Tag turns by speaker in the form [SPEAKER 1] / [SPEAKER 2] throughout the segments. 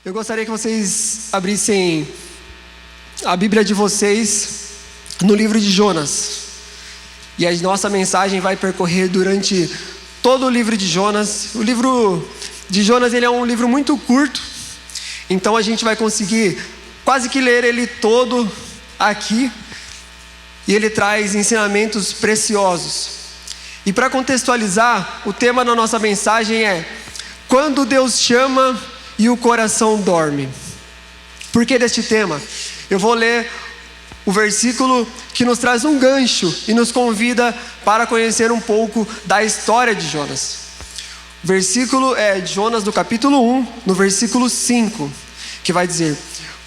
[SPEAKER 1] Eu gostaria que vocês abrissem a Bíblia de vocês no livro de Jonas. E a nossa mensagem vai percorrer durante todo o livro de Jonas. O livro de Jonas, ele é um livro muito curto, então a gente vai conseguir quase que ler ele todo aqui. E ele traz ensinamentos preciosos. E para contextualizar, o tema da nossa mensagem é: quando Deus chama e o coração dorme. Por que deste tema? Eu vou ler o versículo que nos traz um gancho e nos convida para conhecer um pouco da história de Jonas. O versículo é de Jonas do capítulo 1, no versículo 5, que vai dizer: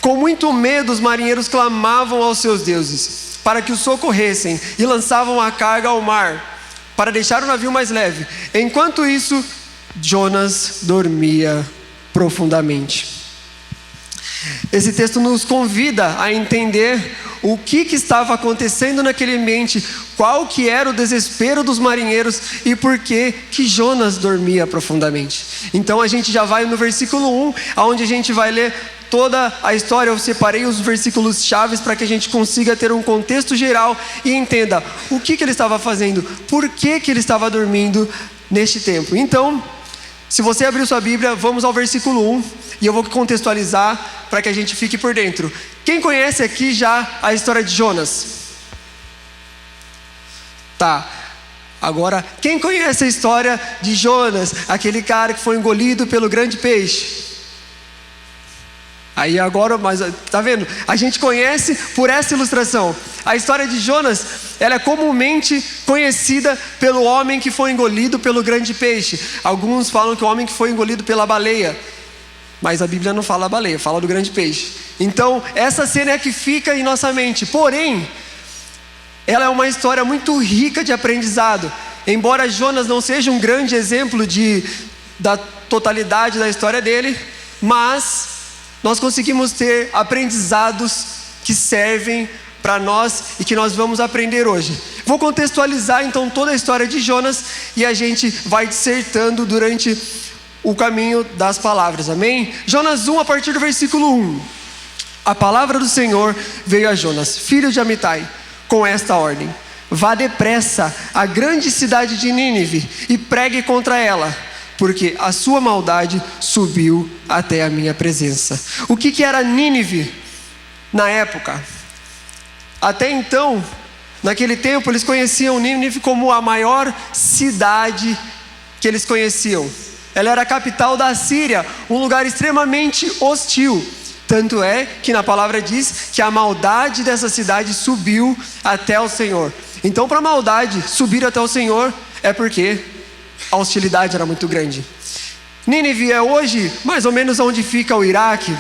[SPEAKER 1] com muito medo os marinheiros clamavam aos seus deuses para que os socorressem e lançavam a carga ao mar para deixar o navio mais leve. Enquanto isso, Jonas dormia profundamente. Esse texto nos convida a entender o que estava acontecendo naquele ambiente, qual que era o desespero dos marinheiros e por que Jonas dormia profundamente. Então a gente já vai no versículo 1, onde a gente vai ler toda a história. Eu separei os versículos chaves para que a gente consiga ter um contexto geral e entenda o que ele estava fazendo, por que ele estava dormindo neste tempo. Então, se você abrir sua Bíblia, vamos ao versículo 1 e eu vou contextualizar para que a gente fique por dentro. Quem conhece aqui já a história de Jonas? Tá. Agora, quem conhece a história de Jonas, aquele cara que foi engolido pelo grande peixe? Aí agora, mas tá vendo? A gente conhece por essa ilustração. A história de Jonas, ela é comumente conhecida pelo homem que foi engolido pelo grande peixe. Alguns falam que o homem que foi engolido pela baleia, mas a Bíblia não fala baleia, fala do grande peixe. Então, essa cena é a que fica em nossa mente. Porém, ela é uma história muito rica de aprendizado. Embora Jonas não seja um grande exemplo da totalidade da história dele, mas nós conseguimos ter aprendizados que servem para nós e que nós vamos aprender hoje. Vou contextualizar então toda a história de Jonas e a gente vai dissertando durante o caminho das palavras, amém? Jonas 1, a partir do versículo 1. A palavra do Senhor veio a Jonas, filho de Amitai, com esta ordem: vá depressa à grande cidade de Nínive e pregue contra ela, porque a sua maldade subiu até a minha presença. O que era Nínive na época? Até então, naquele tempo, eles conheciam Nínive como a maior cidade que eles conheciam. Ela era a capital da Síria, um lugar extremamente hostil. Tanto é que na palavra diz que a maldade dessa cidade subiu até o Senhor. Então, para a maldade subir até o Senhor, é porque a hostilidade era muito grande. Nínive é hoje mais ou menos onde fica o Iraque.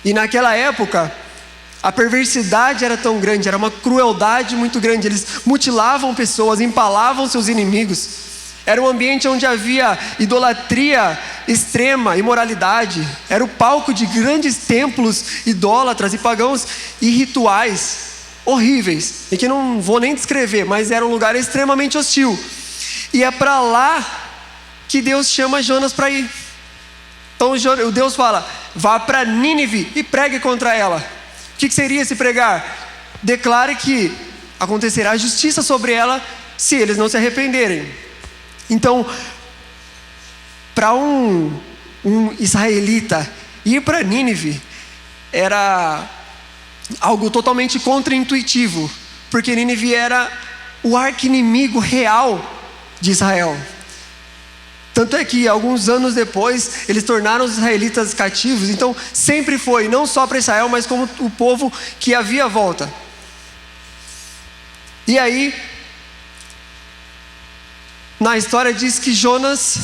[SPEAKER 1] E naquela época, a perversidade era tão grande, era uma crueldade muito grande. Eles mutilavam pessoas, empalavam seus inimigos. Era um ambiente onde havia idolatria extrema, imoralidade. Era o palco de grandes templos idólatras e pagãos e rituais horríveis, e que não vou nem descrever, mas era um lugar extremamente hostil. E é para lá que Deus chama Jonas para ir. Então o Deus fala: vá para Nínive e pregue contra ela. O que seria esse pregar? Declare que acontecerá justiça sobre ela se eles não se arrependerem. Então, para um israelita ir para Nínive era algo totalmente contraintuitivo, porque Nínive era o arqui-inimigo real de Israel. Tanto é que alguns anos depois eles tornaram os israelitas cativos. Então sempre foi, não só para Israel, mas como o povo que havia à volta. E aí, na história diz que Jonas,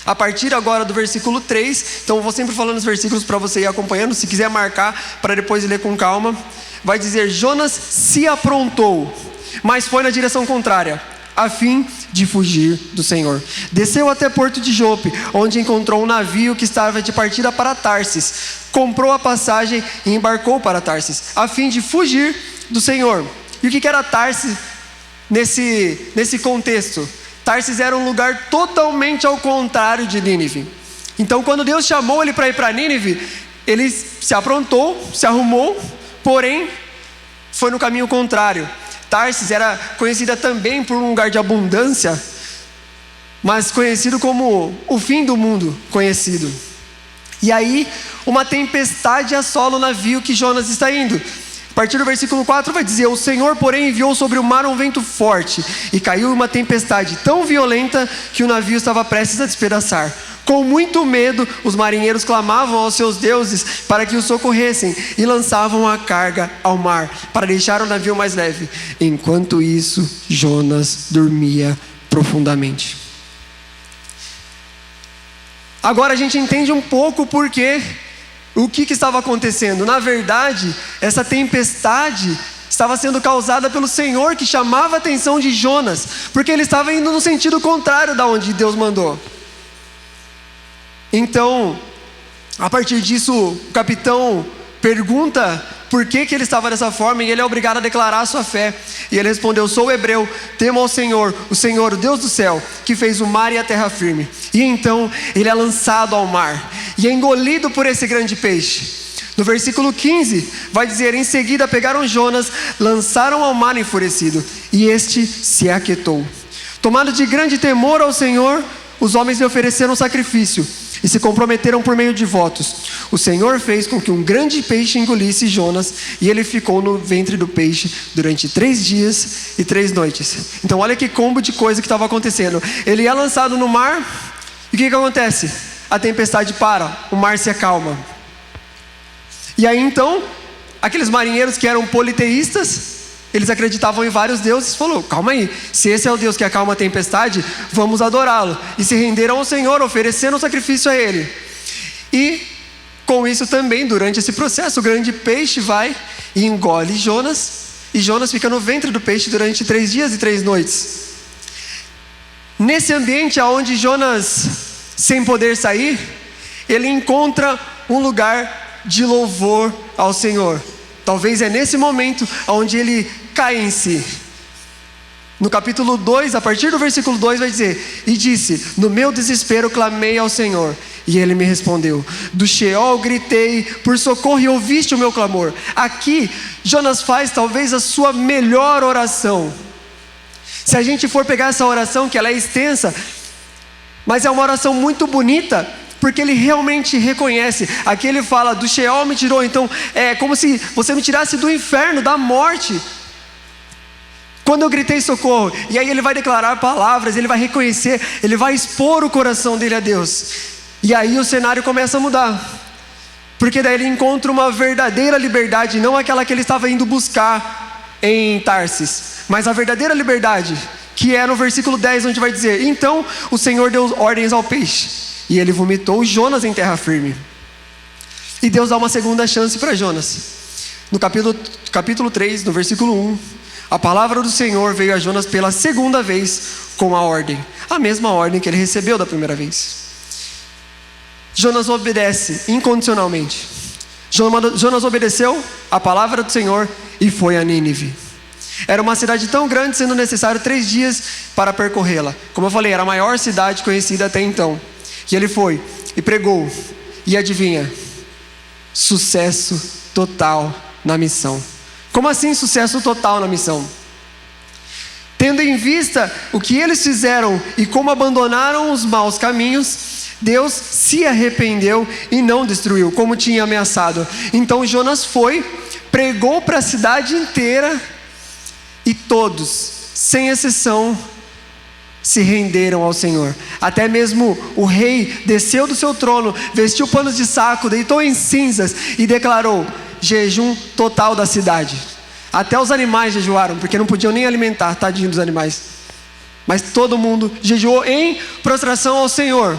[SPEAKER 1] a partir agora do versículo 3, então eu vou sempre falando os versículos para você ir acompanhando, se quiser marcar para depois ler com calma. Vai dizer: Jonas se aprontou, mas foi na direção contrária, a fim de fugir do Senhor. Desceu até Porto de Jope, onde encontrou um navio que estava de partida para Tarsis. Comprou a passagem e embarcou para Tarsis, a fim de fugir do Senhor. E o que era Tarsis nesse contexto? Tarsis era um lugar totalmente ao contrário de Nínive. Então, quando Deus chamou ele para ir para Nínive, ele se aprontou, se arrumou, porém, foi no caminho contrário. Tarsis era conhecida também por um lugar de abundância, mas conhecido como o fim do mundo conhecido. E aí, uma tempestade assola o navio que Jonas está indo. A partir do versículo 4 vai dizer: o Senhor, porém, enviou sobre o mar um vento forte, e caiu uma tempestade tão violenta que o navio estava prestes a despedaçar. Com muito medo, os marinheiros clamavam aos seus deuses para que os socorressem, e lançavam a carga ao mar, para deixar o navio mais leve. Enquanto isso, Jonas dormia profundamente. Agora a gente entende um pouco o que estava acontecendo. Na verdade, essa tempestade estava sendo causada pelo Senhor, que chamava a atenção de Jonas, porque ele estava indo no sentido contrário da onde Deus mandou. Então, a partir disso, o capitão pergunta por que ele estava dessa forma, e ele é obrigado a declarar a sua fé. E ele respondeu: sou hebreu, temo ao Senhor, o Senhor, o Deus do céu, que fez o mar e a terra firme. E então ele é lançado ao mar, e é engolido por esse grande peixe. No versículo 15, vai dizer: em seguida pegaram Jonas, lançaram ao mar enfurecido, e este se aquietou. Tomado de grande temor ao Senhor, os homens lhe ofereceram sacrifício, e se comprometeram por meio de votos. O Senhor fez com que um grande peixe engolisse Jonas, e ele ficou no ventre do peixe durante 3 dias e 3 noites. Então olha que combo de coisa que estava acontecendo. Ele é lançado no mar, e o que acontece? A tempestade para, o mar se acalma. E aí então, aqueles marinheiros que eram politeístas, eles acreditavam em vários deuses, falou: calma aí, se esse é o Deus que acalma a tempestade, vamos adorá-lo. E se renderam ao Senhor, oferecendo um sacrifício a Ele. E com isso também, durante esse processo, o grande peixe vai e engole Jonas, e Jonas fica no ventre do peixe durante 3 dias e 3 noites. Nesse ambiente onde Jonas, sem poder sair, ele encontra um lugar de louvor ao Senhor. Talvez é nesse momento onde ele cai em si. No capítulo 2, a partir do versículo 2 vai dizer: e disse: no meu desespero clamei ao Senhor, e ele me respondeu. Do Sheol gritei por socorro, e ouviste o meu clamor. Aqui, Jonas faz talvez a sua melhor oração. Se a gente for pegar essa oração, que ela é extensa, mas é uma oração muito bonita, porque ele realmente reconhece. Aqui ele fala: do Sheol me tirou. Então é como se você me tirasse do inferno, da morte, quando eu gritei socorro. E aí ele vai declarar palavras, ele vai reconhecer, ele vai expor o coração dele a Deus. E aí o cenário começa a mudar, porque daí ele encontra uma verdadeira liberdade, não aquela que ele estava indo buscar em Tarsis, mas a verdadeira liberdade, que é no versículo 10, onde vai dizer: então o Senhor deu ordens ao peixe, e ele vomitou Jonas em terra firme. E Deus dá uma segunda chance para Jonas. No capítulo 3, no versículo 1, a palavra do Senhor veio a Jonas pela segunda vez com a ordem, a mesma ordem que ele recebeu da primeira vez. Jonas obedece incondicionalmente. Jonas obedeceu a palavra do Senhor e foi a Nínive. Era uma cidade tão grande, sendo necessário 3 dias para percorrê-la. Como eu falei, era a maior cidade conhecida até então. E ele foi e pregou, e adivinha? Sucesso total na missão. Como assim sucesso total na missão? Tendo em vista o que eles fizeram e como abandonaram os maus caminhos, Deus se arrependeu e não destruiu, como tinha ameaçado. Então Jonas foi, pregou para a cidade inteira, e todos, sem exceção, se renderam ao Senhor. Até mesmo o rei desceu do seu trono, vestiu panos de saco, deitou em cinzas e declarou jejum total da cidade. Até os animais jejuaram, porque não podiam nem alimentar, tadinho dos animais. Mas todo mundo jejuou em prostração ao Senhor,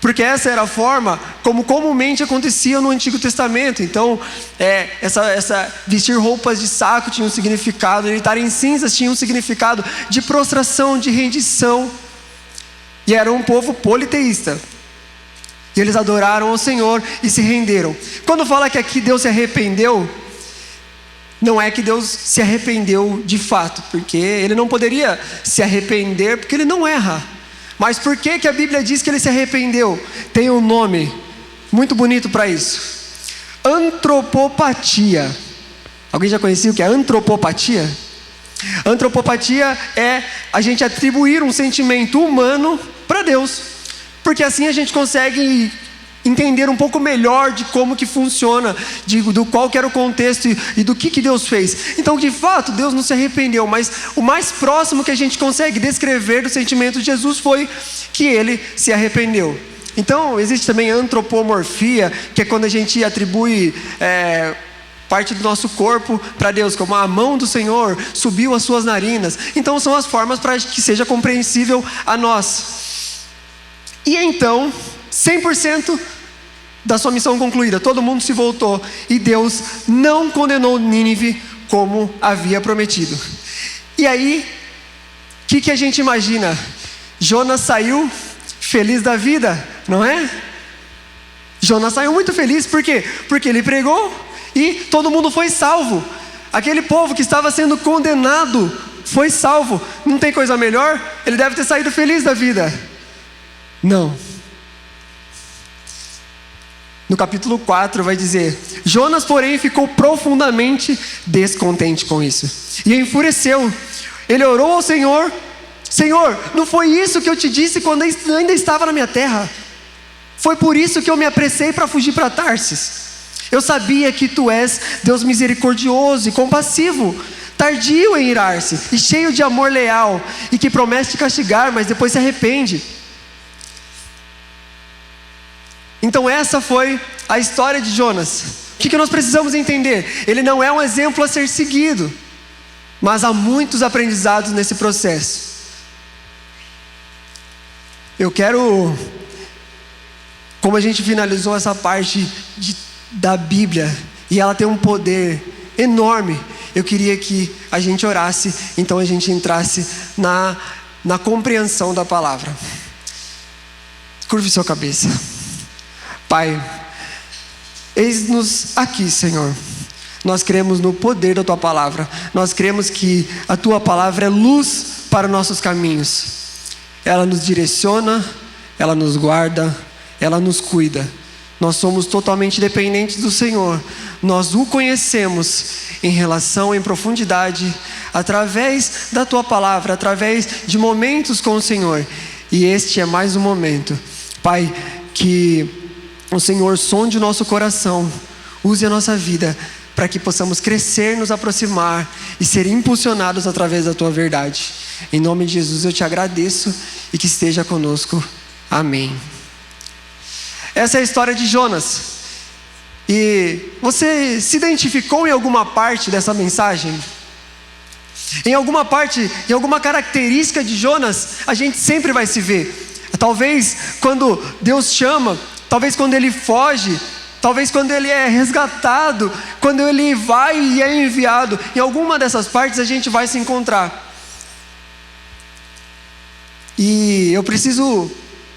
[SPEAKER 1] porque essa era a forma como comumente acontecia no Antigo Testamento. Então essa vestir roupas de saco tinha um significado, deitar em cinzas tinha um significado de prostração, de rendição. E era um povo politeísta, e eles adoraram ao Senhor e se renderam. Quando fala que aqui Deus se arrependeu, não é que Deus se arrependeu de fato, porque Ele não poderia se arrepender, porque Ele não erra. Mas por que que a Bíblia diz que ele se arrependeu? Tem um nome muito bonito para isso: antropopatia. Alguém já conhecia o que é antropopatia? Antropopatia é a gente atribuir um sentimento humano para Deus, porque assim a gente consegue entender um pouco melhor de como que funciona, do qual que era o contexto e do que Deus fez. Então, de fato, Deus não se arrependeu, mas o mais próximo que a gente consegue descrever do sentimento de Jesus foi que ele se arrependeu. Então, existe também antropomorfia, que é quando a gente atribui parte do nosso corpo para Deus, como a mão do Senhor subiu as suas narinas. Então são as formas para que seja compreensível a nós. E então, 100% da sua missão concluída, todo mundo se voltou e Deus não condenou Nínive como havia prometido. E aí, o que a gente imagina? Jonas saiu feliz da vida, não é? Jonas saiu muito feliz, por quê? Porque ele pregou e todo mundo foi salvo. Aquele povo que estava sendo condenado foi salvo. Não tem coisa melhor? Ele deve ter saído feliz da vida. Não. No capítulo 4 vai dizer: Jonas, porém, ficou profundamente descontente com isso e enfureceu. Ele orou ao Senhor: Senhor, não foi isso que eu te disse quando ainda estava na minha terra? Foi por isso que eu me apressei para fugir para Tarsis. Eu sabia que tu és Deus misericordioso e compassivo, tardio em irar-se e cheio de amor leal, e que promete te castigar, mas depois se arrepende. Então essa foi a história de Jonas. O que nós precisamos entender? Ele não é um exemplo a ser seguido, mas há muitos aprendizados nesse processo. Eu quero, como a gente finalizou essa parte da Bíblia, e ela tem um poder enorme, eu queria que a gente orasse, então a gente entrasse na compreensão da palavra. Curve sua cabeça. Pai, eis-nos aqui, Senhor. Nós cremos no poder da Tua palavra. Nós cremos que a Tua palavra é luz para nossos caminhos. Ela nos direciona, ela nos guarda, ela nos cuida. Nós somos totalmente dependentes do Senhor. Nós o conhecemos em relação, em profundidade, através da Tua palavra, através de momentos com o Senhor. E este é mais um momento. Pai, que o Senhor sonde o nosso coração, use a nossa vida, para que possamos crescer, nos aproximar e ser impulsionados através da Tua verdade. Em nome de Jesus eu te agradeço e que esteja conosco. Amém. Essa é a história de Jonas. E você se identificou em alguma parte dessa mensagem? Em alguma parte, em alguma característica de Jonas, a gente sempre vai se ver. Talvez quando Deus chama, talvez quando ele foge, talvez quando ele é resgatado, quando ele vai e é enviado. Em alguma dessas partes a gente vai se encontrar. E eu preciso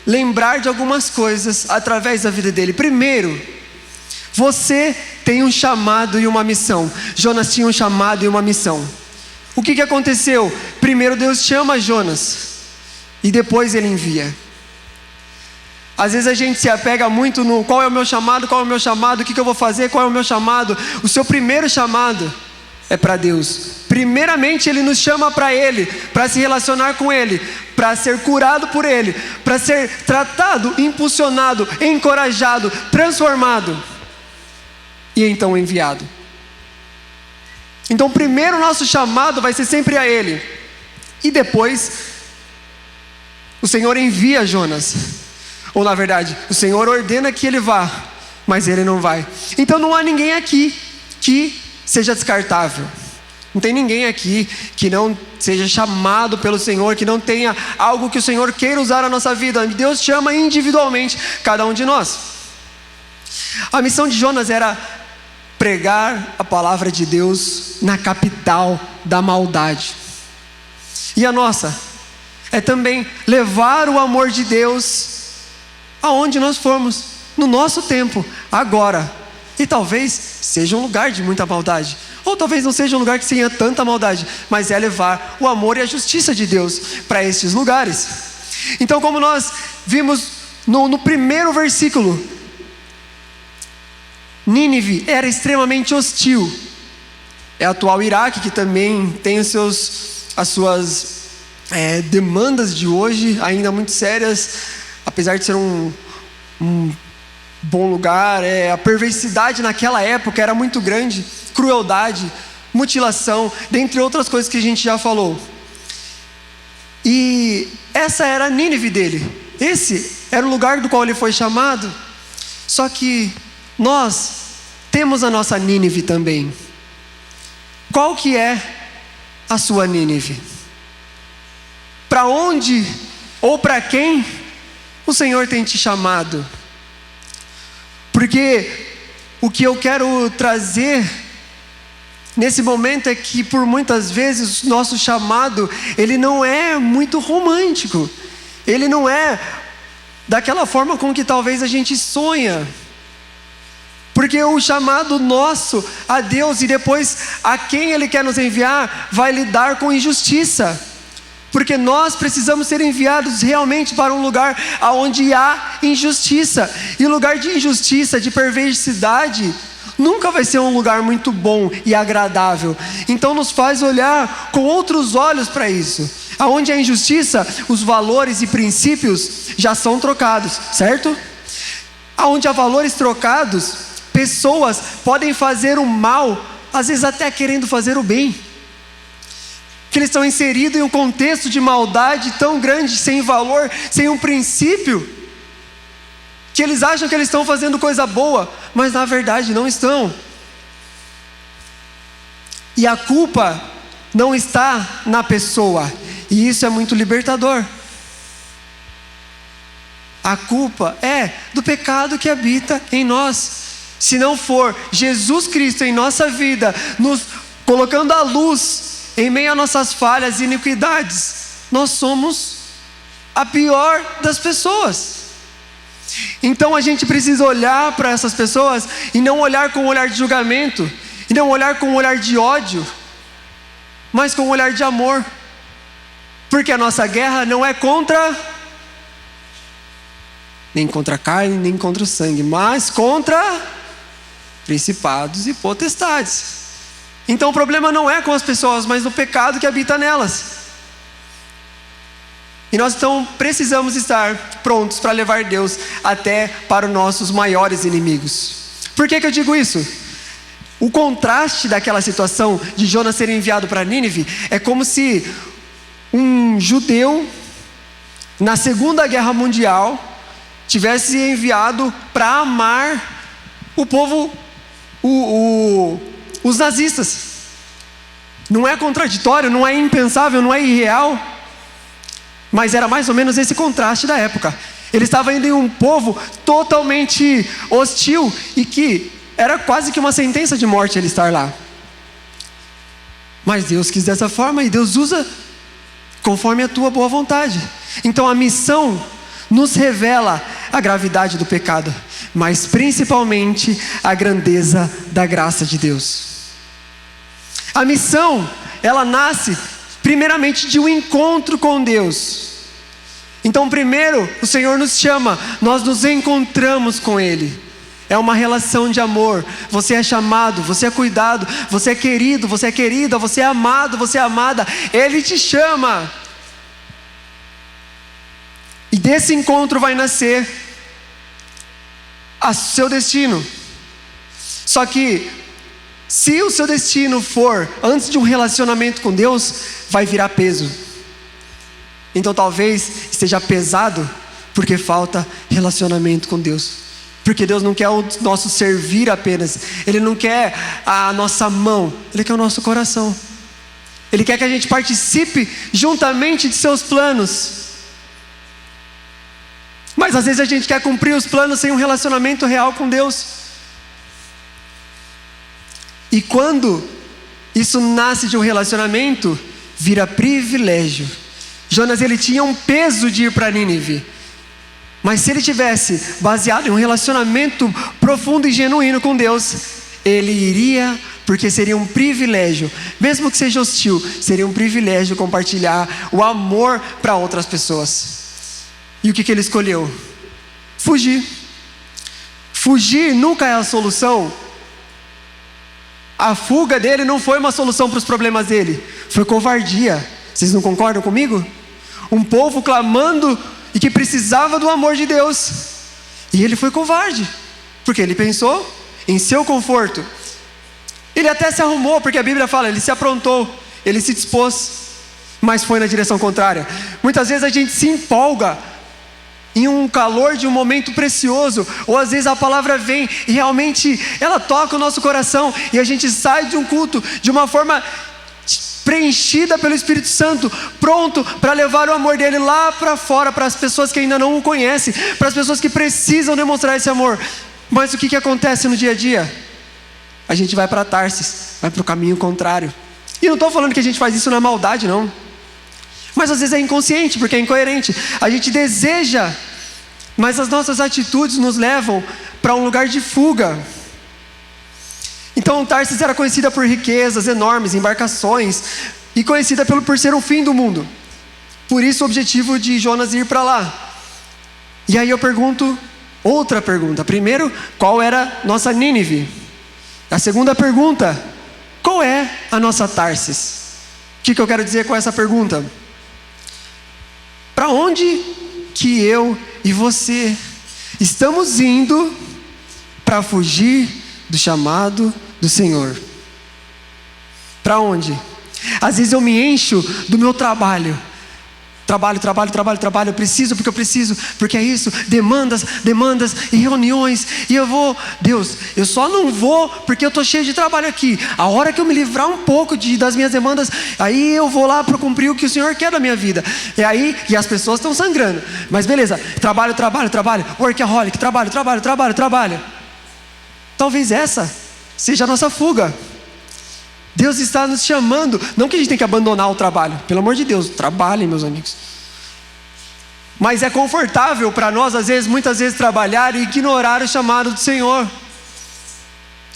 [SPEAKER 1] lembrar de algumas coisas através da vida dele. Primeiro, você tem um chamado e uma missão. Jonas tinha um chamado e uma missão. O que aconteceu? Primeiro Deus chama Jonas e depois ele envia. Às vezes a gente se apega muito no qual é o meu chamado, qual é o meu chamado, o que eu vou fazer, qual é o meu chamado. O seu primeiro chamado é para Deus. Primeiramente Ele nos chama para Ele, para se relacionar com Ele, para ser curado por Ele, para ser tratado, impulsionado, encorajado, transformado e então enviado. Então primeiro o nosso chamado vai ser sempre a Ele, e depois o Senhor envia Jonas. Ou na verdade, o Senhor ordena que ele vá, mas ele não vai. Então não há ninguém aqui que seja descartável. Não tem ninguém aqui que não seja chamado pelo Senhor, que não tenha algo que o Senhor queira usar na nossa vida. Deus chama individualmente cada um de nós. A missão de Jonas era pregar a palavra de Deus na capital da maldade. E a nossa é também levar o amor de Deus aonde nós formos, no nosso tempo, agora. E talvez seja um lugar de muita maldade, ou talvez não seja um lugar que tenha tanta maldade, mas é levar o amor e a justiça de Deus para estes lugares. Então, como nós vimos no primeiro versículo, Nínive era extremamente hostil. É o atual Iraque, que também tem as suas demandas de hoje, ainda muito sérias, apesar de ser um bom lugar. A perversidade naquela época era muito grande, crueldade, mutilação, dentre outras coisas que a gente já falou. E essa era a Nínive dele. Esse era o lugar do qual ele foi chamado. Só que nós temos a nossa Nínive também. Qual que é a sua Nínive? Para onde ou para quem o Senhor tem te chamado? Porque o que eu quero trazer nesse momento é que por muitas vezes o nosso chamado, ele não é muito romântico. Ele não é daquela forma com que talvez a gente sonha. Porque o chamado nosso a Deus e depois a quem Ele quer nos enviar vai lidar com injustiça. Porque nós precisamos ser enviados realmente para um lugar onde há injustiça. E lugar de injustiça, de perversidade, nunca vai ser um lugar muito bom e agradável. Então nos faz olhar com outros olhos para isso. Aonde há injustiça, os valores e princípios já são trocados, certo? Aonde há valores trocados, pessoas podem fazer o mal, às vezes até querendo fazer o bem. Que eles estão inseridos em um contexto de maldade tão grande, sem valor, sem um princípio, que eles acham que eles estão fazendo coisa boa, mas na verdade não estão. E a culpa não está na pessoa, e isso é muito libertador. A culpa é do pecado que habita em nós. Se não for Jesus Cristo em nossa vida, nos colocando a luz em meio a nossas falhas e iniquidades, nós somos a pior das pessoas. Então a gente precisa olhar para essas pessoas e não olhar com um olhar de julgamento, e não olhar com um olhar de ódio, mas com um olhar de amor. Porque a nossa guerra não é nem contra a carne, nem contra o sangue, mas contra principados e potestades. Então o problema não é com as pessoas, mas no pecado que habita nelas. E nós então precisamos estar prontos para levar Deus até para os nossos maiores inimigos. Por que eu digo isso? O contraste daquela situação de Jonas ser enviado para Nínive é como se um judeu na Segunda Guerra Mundial tivesse enviado para amar o povo, os nazistas. Não é contraditório, não é impensável, não é irreal, mas era mais ou menos esse contraste da época. Ele estava indo em um povo totalmente hostil e que era quase que uma sentença de morte ele estar lá. Mas Deus quis dessa forma e Deus usa conforme a tua boa vontade. Então a missão nos revela a gravidade do pecado, mas principalmente a grandeza da graça de Deus. A missão, ela nasce primeiramente de um encontro com Deus. Então primeiro o Senhor nos chama, nós nos encontramos com Ele. É uma relação de amor. Você é chamado, você é cuidado, você é querido, você é querida, você é amado, você é amada. Ele te chama. E desse encontro vai nascer o seu destino. Só que se o seu destino for antes de um relacionamento com Deus, vai virar peso. Então talvez esteja pesado porque falta relacionamento com Deus. Porque Deus não quer o nosso servir apenas. Ele não quer a nossa mão. Ele quer o nosso coração. Ele quer que a gente participe juntamente de seus planos. Mas às vezes a gente quer cumprir os planos sem um relacionamento real com Deus. E quando isso nasce de um relacionamento, vira privilégio. Jonas, ele tinha um peso de ir para Nínive. Mas se ele tivesse baseado em um relacionamento profundo e genuíno com Deus, ele iria, porque seria um privilégio, mesmo que seja hostil, seria um privilégio compartilhar o amor para outras pessoas. E o que ele escolheu? Fugir. Fugir nunca é a solução. A fuga dele não foi uma solução para os problemas dele, foi covardia. Vocês não concordam comigo? Um povo clamando e que precisava do amor de Deus, e ele foi covarde, porque ele pensou em seu conforto. Ele até se arrumou, porque a Bíblia fala, ele se aprontou, ele se dispôs, mas foi na direção contrária. Muitas vezes a gente se empolga em um calor de um momento precioso, ou às vezes a palavra vem e realmente ela toca o nosso coração, e a gente sai de um culto de uma forma preenchida pelo Espírito Santo, pronto para levar o amor dele lá para fora, para as pessoas que ainda não o conhecem, para as pessoas que precisam demonstrar esse amor. Mas o que acontece no dia a dia? A gente vai para Tarsis, vai para o caminho contrário. E não estou falando que a gente faz isso na maldade, não. Mas às vezes é inconsciente, porque é incoerente. A gente deseja, mas as nossas atitudes nos levam para um lugar de fuga. Então Tarsis era conhecida por riquezas enormes, embarcações, e conhecida por ser o fim do mundo. Por isso o objetivo de Jonas ir para lá. E aí eu pergunto, outra pergunta. Primeiro, qual era nossa Nínive? A segunda pergunta, qual é a nossa Tarsis? O que eu quero dizer com essa pergunta? Para onde que eu e você estamos indo para fugir do chamado do Senhor? Para onde? Às vezes eu me encho do meu trabalho, eu preciso, porque é isso, demandas e reuniões, e eu vou, Deus, eu só não vou porque eu estou cheio de trabalho aqui. A hora que eu me livrar um pouco das minhas demandas, aí eu vou lá para cumprir o que o Senhor quer da minha vida. E as pessoas estão sangrando, mas beleza, trabalho, workaholic, trabalho. Talvez essa seja a nossa fuga. Deus está nos chamando, não que a gente tem que abandonar o trabalho, pelo amor de Deus, trabalhem, meus amigos. Mas é confortável para nós, muitas vezes, trabalhar e ignorar o chamado do Senhor,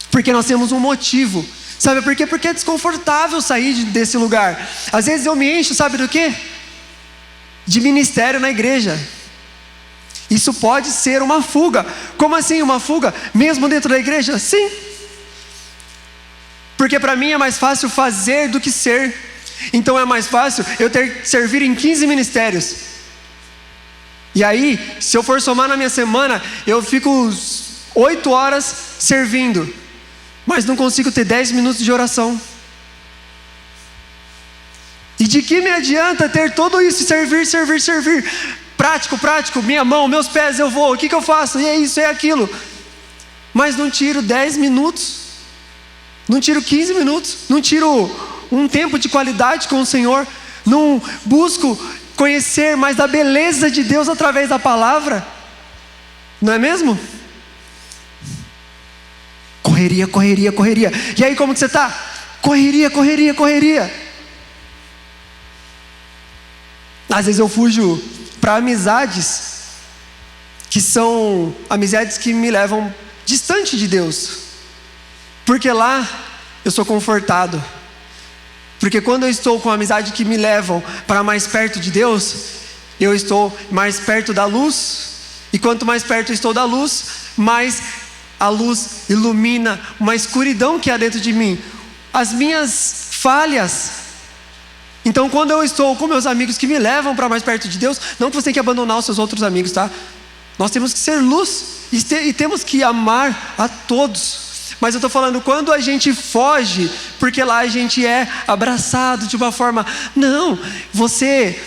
[SPEAKER 1] porque nós temos um motivo. Sabe por quê? Porque é desconfortável sair desse lugar. Às vezes eu me encho, sabe do quê? De ministério na igreja. Isso pode ser uma fuga. Como assim uma fuga? Mesmo dentro da igreja? Sim. Porque para mim é mais fácil fazer do que ser. Então é mais fácil eu servir em 15 ministérios. E aí, se eu for somar na minha semana, eu fico 8 horas servindo, mas não consigo ter 10 minutos de oração. E de que me adianta ter tudo isso, servir? Prático, minha mão, meus pés, eu vou, o que eu faço? E é isso, é aquilo. Mas não tiro 10 minutos. Não tiro 15 minutos, não tiro um tempo de qualidade com o Senhor, não busco conhecer mais da beleza de Deus através da palavra, não é mesmo? Correria. E aí como que você está? Correria. Às vezes eu fujo para amizades, que são amizades que me levam distante de Deus. Porque lá eu sou confortado. Porque quando eu estou com amizade que me levam para mais perto de Deus, eu estou mais perto da luz. E quanto mais perto eu estou da luz, mais a luz ilumina uma escuridão que há dentro de mim, as minhas falhas. Então quando eu estou com meus amigos que me levam para mais perto de Deus, não que você tem que abandonar os seus outros amigos, tá? Nós temos que ser luz e temos que amar a todos. Mas eu estou falando, quando a gente foge, porque lá a gente é abraçado de uma forma... Não, você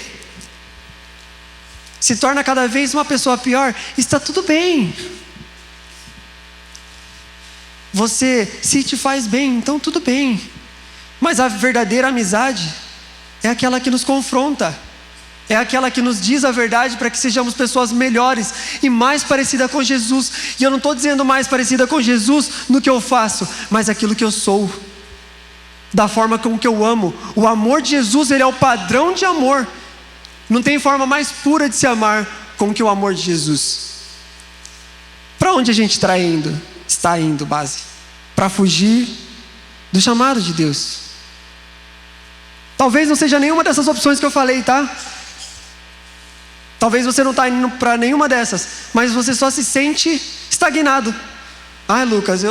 [SPEAKER 1] se torna cada vez uma pessoa pior, está tudo bem. Você se te faz bem, então tudo bem. Mas a verdadeira amizade é aquela que nos confronta. É aquela que nos diz a verdade para que sejamos pessoas melhores e mais parecidas com Jesus. E eu não estou dizendo mais parecida com Jesus no que eu faço, mas aquilo que eu sou, da forma com que eu amo. O amor de Jesus, ele é o padrão de amor. Não tem forma mais pura de se amar como que o amor de Jesus. Para onde a gente está indo, base? Para fugir do chamado de Deus. Talvez não seja nenhuma dessas opções que eu falei, tá? Talvez você não está indo para nenhuma dessas, mas você só se sente estagnado. Ai, Lucas,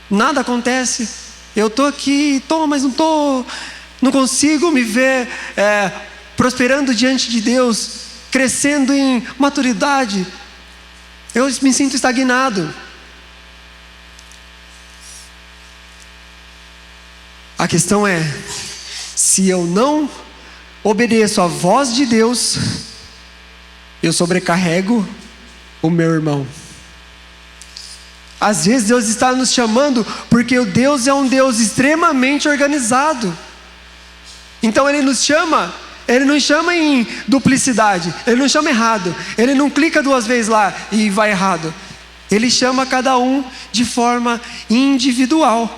[SPEAKER 1] nada acontece. Eu estou aqui, mas não consigo me ver prosperando diante de Deus, crescendo em maturidade. Eu me sinto estagnado. A questão é, se eu não obedeço à voz de Deus, eu sobrecarrego o meu irmão. Às vezes Deus está nos chamando porque o Deus é um Deus extremamente organizado. Então Ele nos chama, Ele não chama em duplicidade, Ele não chama errado, Ele não clica 2 vezes lá e vai errado. Ele chama cada um de forma individual.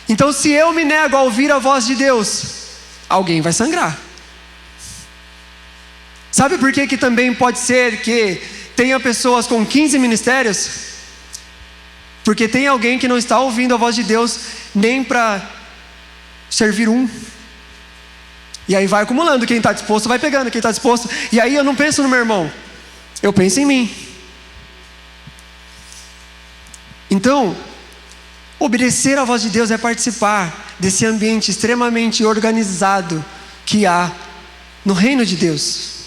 [SPEAKER 1] Então se eu me nego a ouvir a voz de Deus, alguém vai sangrar. Sabe por que também pode ser que tenha pessoas com 15 ministérios? Porque tem alguém que não está ouvindo a voz de Deus nem para servir um. E aí vai acumulando, quem está disposto vai pegando, quem está disposto. E aí eu não penso no meu irmão, eu penso em mim. Então, obedecer à voz de Deus é participar desse ambiente extremamente organizado que há no reino de Deus.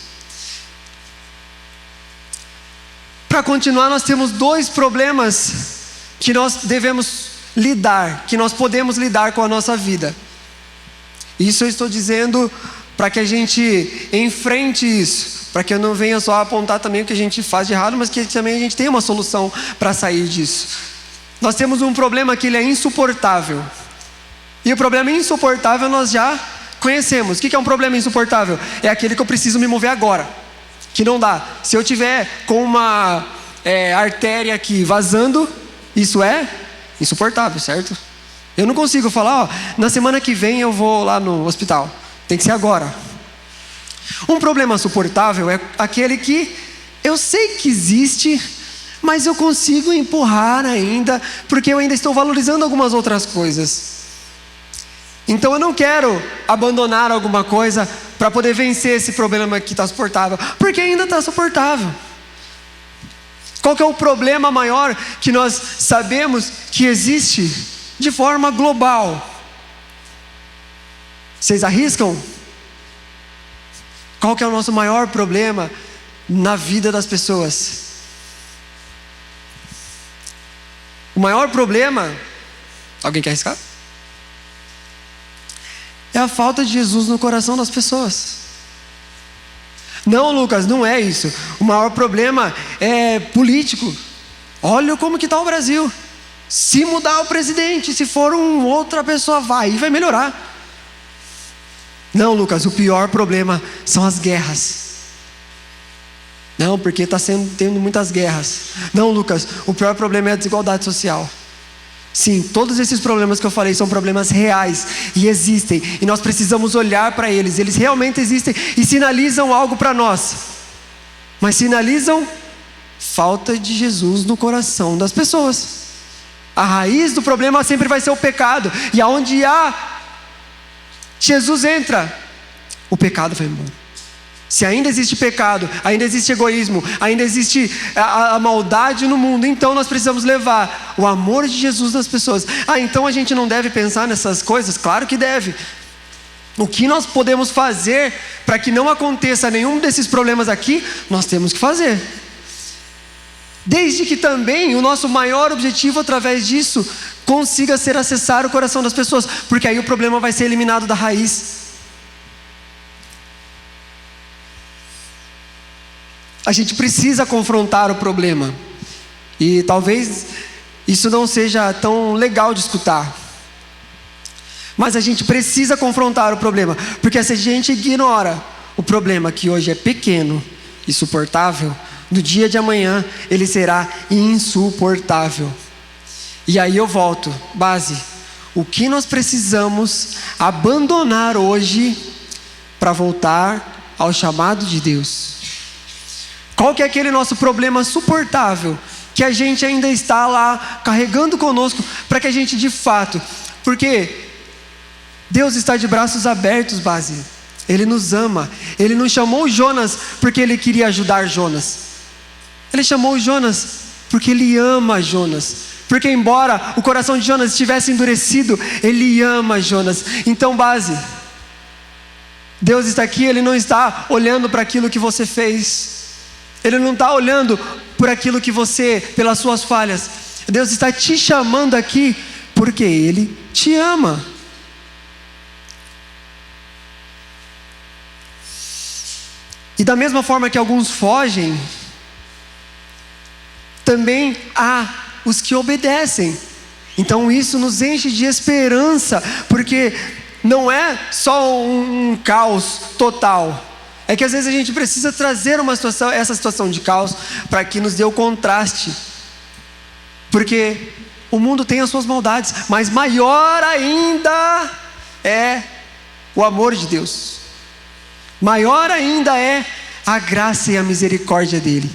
[SPEAKER 1] Para continuar, nós temos 2 problemas que nós devemos lidar, que nós podemos lidar com a nossa vida. Isso eu estou dizendo para que a gente enfrente isso, para que eu não venha só apontar também o que a gente faz de errado, mas que também a gente tenha uma solução para sair disso. Nós temos um problema que ele é insuportável. E o problema insuportável nós já conhecemos. O que é um problema insuportável? É aquele que eu preciso me mover agora, que não dá. Se eu tiver com uma artéria aqui vazando, isso é insuportável, certo? Eu não consigo falar, na semana que vem eu vou lá no hospital. Tem que ser agora. Um problema suportável é aquele que eu sei que existe, mas eu consigo empurrar ainda, porque eu ainda estou valorizando algumas outras coisas. Então eu não quero abandonar alguma coisa para poder vencer esse problema que está suportável, porque ainda está suportável. Qual que é o problema maior que nós sabemos que existe de forma global? Vocês arriscam? Qual que é o nosso maior problema na vida das pessoas? O maior problema, alguém quer arriscar? É a falta de Jesus no coração das pessoas. Não, Lucas, não é isso. O maior problema é político. Olha como que está o Brasil. Se mudar o presidente, se for outra pessoa, vai melhorar. Não, Lucas, o pior problema são as guerras. Não, porque está tendo muitas guerras. Não, Lucas, o pior problema é a desigualdade social. Sim, todos esses problemas que eu falei são problemas reais e existem, e nós precisamos olhar para eles. Eles realmente existem e sinalizam algo para nós, mas sinalizam falta de Jesus no coração das pessoas. A raiz do problema sempre vai ser o pecado, e aonde Jesus entra, o pecado vai embora. Se ainda existe pecado, ainda existe egoísmo, ainda existe a maldade no mundo, então nós precisamos levar o amor de Jesus nas pessoas. Então a gente não deve pensar nessas coisas? Claro que deve. O que nós podemos fazer para que não aconteça nenhum desses problemas aqui, nós temos que fazer. Desde que também o nosso maior objetivo através disso consiga ser acessar o coração das pessoas, porque aí o problema vai ser eliminado da raiz. A gente precisa confrontar o problema. E talvez isso não seja tão legal de escutar, mas a gente precisa confrontar o problema, porque se a gente ignora o problema que hoje é pequeno e suportável, no dia de amanhã ele será insuportável. E aí eu volto, base, o que nós precisamos abandonar hoje para voltar ao chamado de Deus? Qual que é aquele nosso problema suportável que a gente ainda está lá carregando conosco, para que a gente de fato, porque Deus está de braços abertos, base. Ele nos ama. Ele não chamou Jonas porque ele queria ajudar Jonas. Ele chamou Jonas porque ele ama Jonas. Porque embora o coração de Jonas estivesse endurecido, ele ama Jonas. Então, base, Deus está aqui, Ele não está olhando para aquilo que você fez. Ele não está olhando por aquilo que você, pelas suas falhas. Deus está te chamando aqui porque Ele te ama. E da mesma forma que alguns fogem, também há os que obedecem. Então isso nos enche de esperança, porque não é só um caos total. É que às vezes a gente precisa trazer essa situação de caos para que nos dê o contraste. Porque o mundo tem as suas maldades, mas maior ainda é o amor de Deus. Maior ainda é a graça e a misericórdia dele.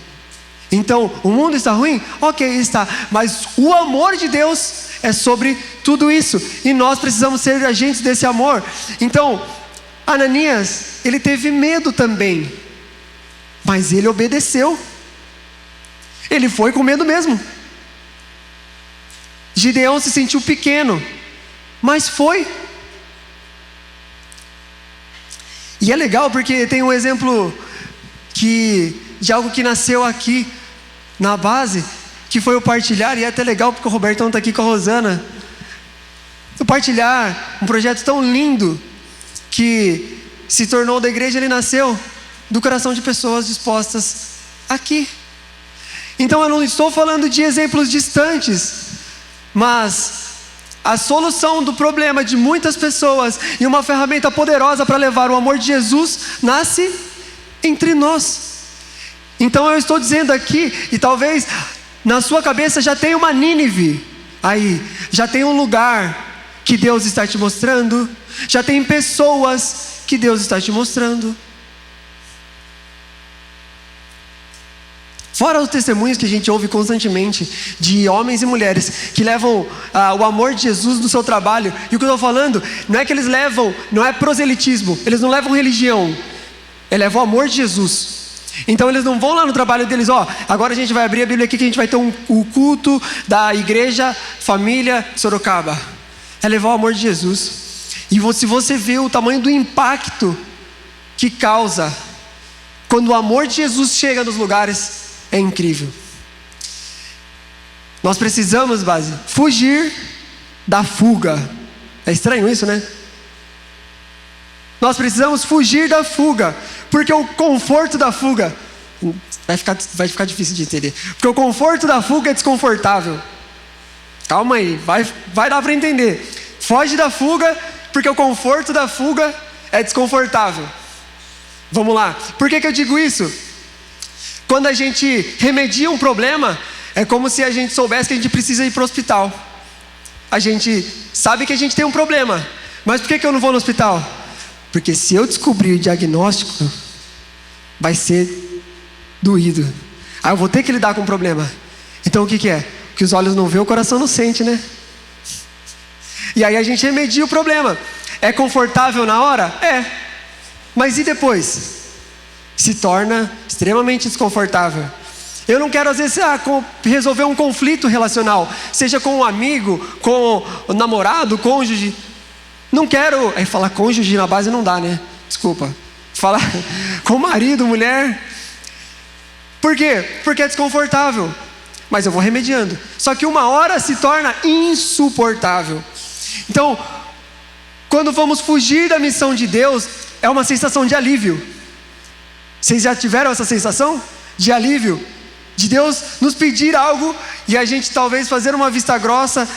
[SPEAKER 1] Então, o mundo está ruim? Ok, está. Mas o amor de Deus é sobre tudo isso. E nós precisamos ser agentes desse amor. Então, Ananias, ele teve medo também. Mas ele obedeceu. Ele foi com medo mesmo. Gideão se sentiu pequeno, mas foi. E é legal porque tem um exemplo de algo que nasceu aqui na base, que foi o partilhar, e é até legal porque o Robertão está aqui com a Rosana. O partilhar, um projeto tão lindo que se tornou da igreja, ele nasceu do coração de pessoas dispostas aqui. Então eu não estou falando de exemplos distantes, mas a solução do problema de muitas pessoas e uma ferramenta poderosa para levar o amor de Jesus nasce entre nós. Então eu estou dizendo aqui, e talvez na sua cabeça já tem uma Nínive aí, já tem um lugar que Deus está te mostrando, já tem pessoas que Deus está te mostrando. Fora os testemunhos que a gente ouve constantemente de homens e mulheres que levam o amor de Jesus no seu trabalho. E o que eu estou falando não é que eles levam, não é proselitismo, eles não levam religião, eles levam o amor de Jesus. Então eles não vão lá no trabalho deles, agora a gente vai abrir a Bíblia aqui que a gente vai ter o culto da igreja família Sorocaba. É levar o amor de Jesus. E se você vê o tamanho do impacto que causa quando o amor de Jesus chega nos lugares, é incrível. Nós precisamos, fugir da fuga. É estranho isso, né? Nós precisamos fugir da fuga, porque o conforto da fuga vai ficar difícil de entender. Porque o conforto da fuga é desconfortável. Calma aí, vai dar para entender. Foge da fuga, porque o conforto da fuga é desconfortável. Vamos lá. Por que eu digo isso? Quando a gente remedia um problema, é como se a gente soubesse que a gente precisa ir para o hospital. A gente sabe que a gente tem um problema, mas por que eu não vou no hospital? Porque se eu descobrir o diagnóstico, vai ser doído. Aí eu vou ter que lidar com o problema. Então o que é? O que os olhos não vê, o coração não sente, né? E aí a gente remedia o problema. É confortável na hora? É. Mas e depois? Se torna extremamente desconfortável. Eu não quero às vezes resolver um conflito relacional, seja com um amigo, com o namorado, cônjuge. Não quero, aí falar cônjuge na base não dá, né? Desculpa. Falar com marido, mulher. Por quê? Porque é desconfortável. Mas eu vou remediando. Só que uma hora se torna insuportável. Então, quando vamos fugir da missão de Deus, é uma sensação de alívio. Vocês já tiveram essa sensação de alívio? De Deus nos pedir algo e a gente talvez fazer uma vista grossa.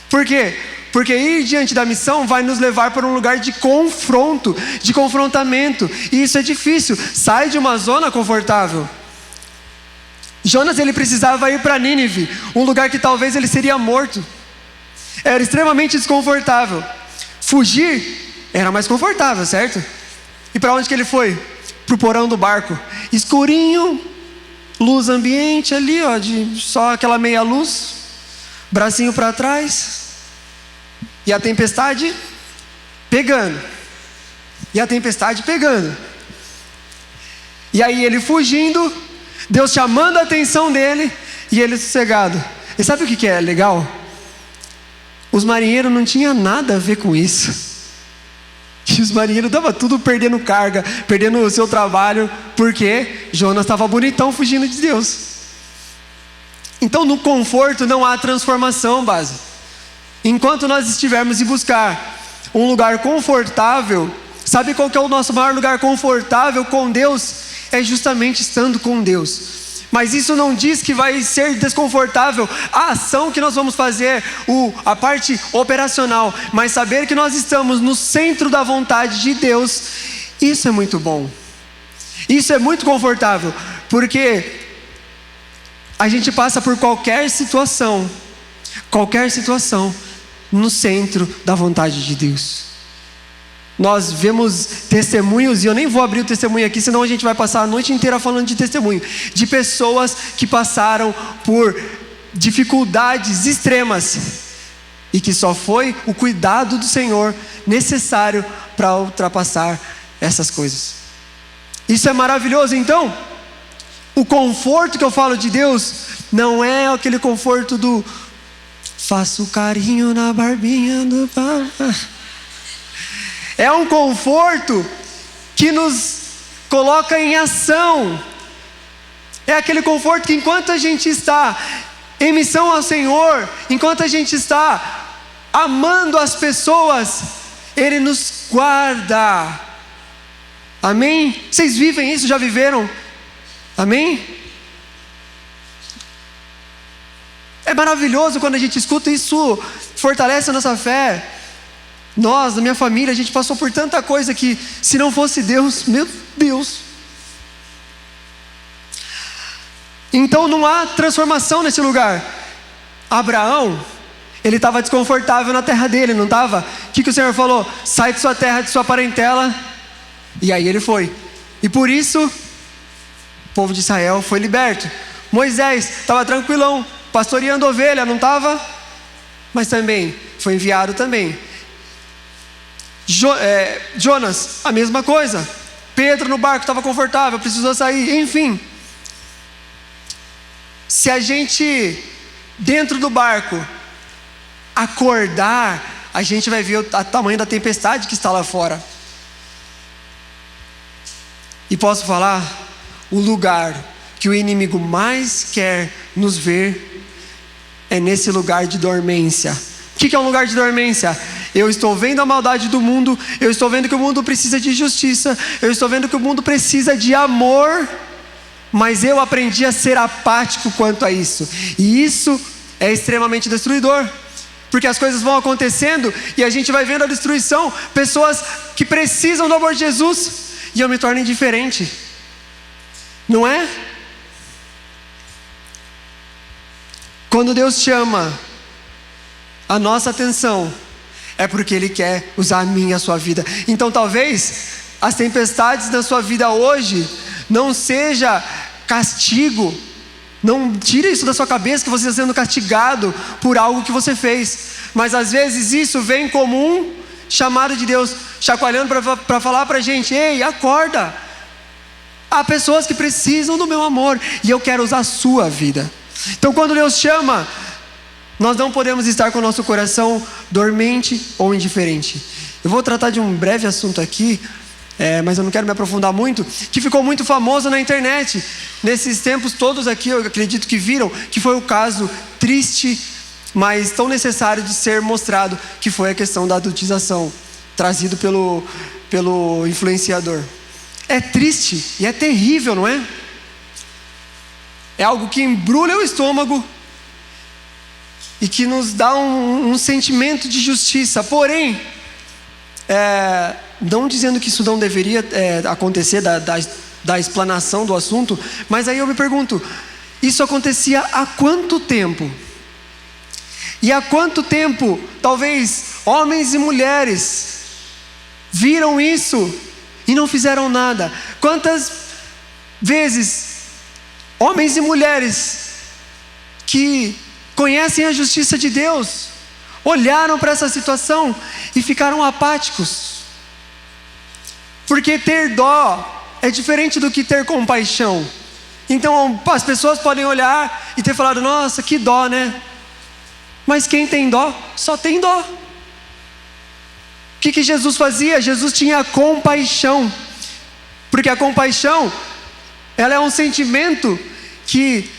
[SPEAKER 1] Por quê? Porque ir diante da missão vai nos levar para um lugar de confronto, de confrontamento. E isso é difícil. Sai de uma zona confortável. Jonas, ele precisava ir para Nínive, um lugar que talvez ele seria morto. Era extremamente desconfortável. Fugir era mais confortável, certo? E para onde que ele foi? Pro porão do barco, escurinho, luz ambiente ali, de só aquela meia luz, bracinho para trás, e a tempestade pegando. e a tempestade pegando. E aí ele fugindo, Deus chamando a atenção dele e ele sossegado. E sabe o que é legal? Os marinheiros não tinham nada a ver com isso. E os marinheiros estavam tudo perdendo carga, perdendo o seu trabalho, porque Jonas estava bonitão fugindo de Deus. Então no conforto não há transformação, base. Enquanto nós estivermos em buscar um lugar confortável, sabe qual que é o nosso maior lugar confortável com Deus? É justamente estando com Deus. Mas isso não diz que vai ser desconfortável a ação que nós vamos fazer, a parte operacional. Mas saber que nós estamos no centro da vontade de Deus, isso é muito bom. Isso é muito confortável, porque a gente passa por qualquer situação no centro da vontade de Deus. Nós vemos testemunhos, e eu nem vou abrir o testemunho aqui, senão a gente vai passar a noite inteira falando de testemunho, de pessoas que passaram por dificuldades extremas, e que só foi o cuidado do Senhor necessário para ultrapassar essas coisas. Isso é maravilhoso. Então, o conforto que eu falo de Deus, não é aquele conforto do faço carinho na barbinha do papai. É um conforto que nos coloca em ação. É aquele conforto que enquanto a gente está em missão ao Senhor, enquanto a gente está amando as pessoas, Ele nos guarda. Amém? Vocês vivem isso? Já viveram? Amém? É maravilhoso quando a gente escuta isso, fortalece a nossa fé. Nós, na minha família, a gente passou por tanta coisa que, se não fosse Deus, meu Deus. Então não há transformação nesse lugar. Abraão, ele estava desconfortável na terra dele, não estava? O que o Senhor falou? Sai de sua terra, de sua parentela. E aí ele foi. E por isso, o povo de Israel foi liberto. Moisés estava tranquilão, pastoreando ovelha, não estava? Mas também, foi enviado também. Jonas, a mesma coisa. Pedro no barco estava confortável, precisou sair, enfim. Se a gente, dentro do barco, acordar, a gente vai ver o tamanho da tempestade que está lá fora. E posso falar, o lugar que o inimigo mais quer nos ver é nesse lugar de dormência. O que é um lugar de dormência? Eu estou vendo a maldade do mundo, eu estou vendo que o mundo precisa de justiça, eu estou vendo que o mundo precisa de amor, mas eu aprendi a ser apático quanto a isso. E isso é extremamente destruidor, porque as coisas vão acontecendo e a gente vai vendo a destruição, pessoas que precisam do amor de Jesus, e eu me torno indiferente. Não é? Quando Deus chama a nossa atenção, é porque Ele quer usar a minha e a sua vida. Então talvez as tempestades da sua vida hoje não seja castigo. Não tire isso da sua cabeça que você está sendo castigado por algo que você fez. Mas às vezes isso vem como um chamado de Deus, chacoalhando para falar para a gente: ei, acorda. Há pessoas que precisam do meu amor e eu quero usar a sua vida. Então quando Deus chama, nós não podemos estar com o nosso coração dormente ou indiferente. Eu vou tratar de um breve assunto aqui, mas eu não quero me aprofundar muito, que ficou muito famoso na internet, nesses tempos todos aqui, eu acredito que viram, que foi o caso triste, mas tão necessário de ser mostrado, que foi a questão da adultização, trazido pelo influenciador. É triste e é terrível, não é? É algo que embrulha o estômago, e que nos dá um sentimento de justiça. Porém, não dizendo que isso não deveria acontecer, da explanação do assunto, mas aí eu me pergunto, isso acontecia há quanto tempo? E há quanto tempo, talvez, homens e mulheres viram isso e não fizeram nada? Quantas vezes homens e mulheres que conhecem a justiça de Deus olharam para essa situação e ficaram apáticos? Porque ter dó é diferente do que ter compaixão. Então as pessoas podem olhar e ter falado: nossa, que dó, né? Mas quem tem dó, só tem dó. O que Jesus fazia? Jesus tinha compaixão. Porque a compaixão, ela é um sentimento que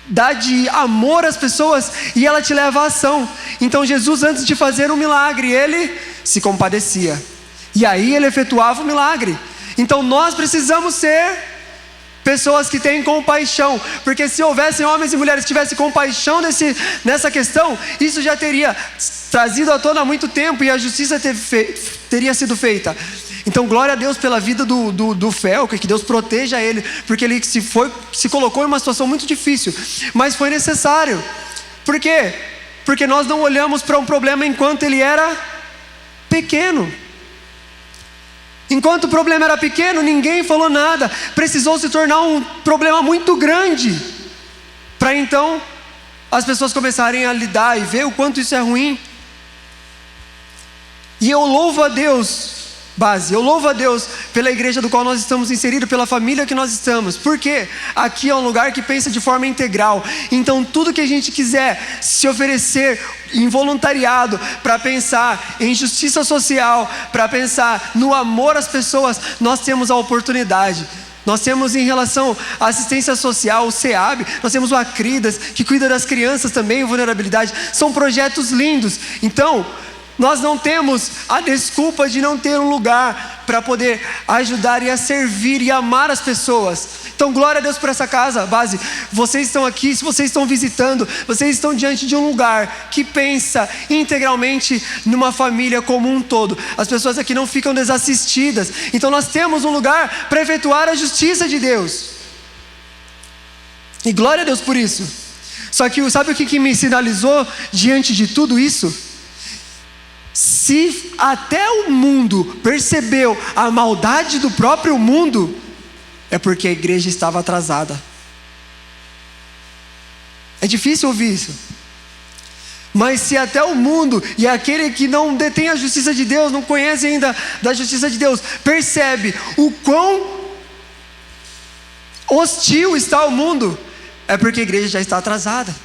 [SPEAKER 1] dá de amor às pessoas e ela te leva à ação. Então Jesus, antes de fazer um milagre, ele se compadecia. E aí ele efetuava o milagre. Então nós precisamos ser pessoas que têm compaixão, porque se houvessem homens e mulheres que tivessem compaixão nessa questão, isso já teria trazido à tona há muito tempo e a justiça teria sido feita. Então glória a Deus pela vida do Felca, que Deus proteja ele, porque ele se colocou em uma situação muito difícil, mas foi necessário. Por quê? Porque nós não olhamos para um problema enquanto ele era pequeno. Enquanto o problema era pequeno, ninguém falou nada. Precisou se tornar um problema muito grande, para então as pessoas começarem a lidar e ver o quanto isso é ruim. E eu louvo a Deus, eu louvo a Deus pela igreja do qual nós estamos inseridos, pela família que nós estamos. Porque aqui é um lugar que pensa de forma integral. Então tudo que a gente quiser se oferecer em voluntariado, para pensar em justiça social, para pensar no amor às pessoas, nós temos a oportunidade. Nós temos, em relação à assistência social, o SEAB, nós temos o Acridas, que cuida das crianças também em vulnerabilidade. São projetos lindos. Então nós não temos a desculpa de não ter um lugar para poder ajudar e a servir e amar as pessoas. Então glória a Deus por essa casa, base. Vocês estão aqui, se vocês estão visitando, vocês estão diante de um lugar que pensa integralmente numa família como um todo. As pessoas aqui não ficam desassistidas. Então nós temos um lugar para efetuar a justiça de Deus. E glória a Deus por isso. Só que sabe o que me sinalizou diante de tudo isso? Se até o mundo percebeu a maldade do próprio mundo, é porque a igreja estava atrasada. É difícil ouvir isso. Mas se até o mundo e aquele que não detém a justiça de Deus, não conhece ainda da justiça de Deus, percebe o quão hostil está o mundo, é porque a igreja já está atrasada.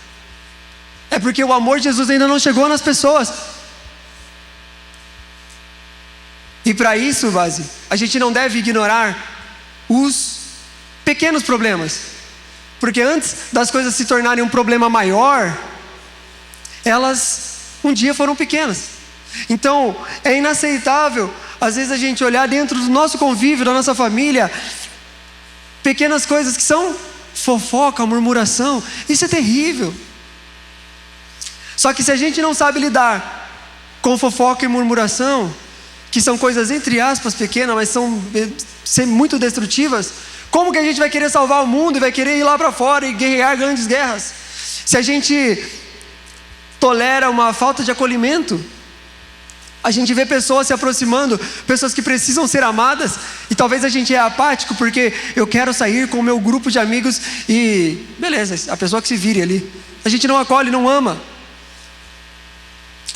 [SPEAKER 1] É porque o amor de Jesus ainda não chegou nas pessoas. E para isso, base, a gente não deve ignorar os pequenos problemas. Porque antes das coisas se tornarem um problema maior, elas um dia foram pequenas. Então é inaceitável, às vezes, a gente olhar dentro do nosso convívio, da nossa família, pequenas coisas que são fofoca, murmuração. Isso é terrível. Só que se a gente não sabe lidar com fofoca e murmuração, que são coisas entre aspas pequenas, mas são muito destrutivas, como que a gente vai querer salvar o mundo e vai querer ir lá para fora e guerrear grandes guerras? Se a gente tolera uma falta de acolhimento, a gente vê pessoas se aproximando, pessoas que precisam ser amadas, e talvez a gente é apático porque eu quero sair com o meu grupo de amigos e beleza, a pessoa que se vire ali. A gente não acolhe, não ama.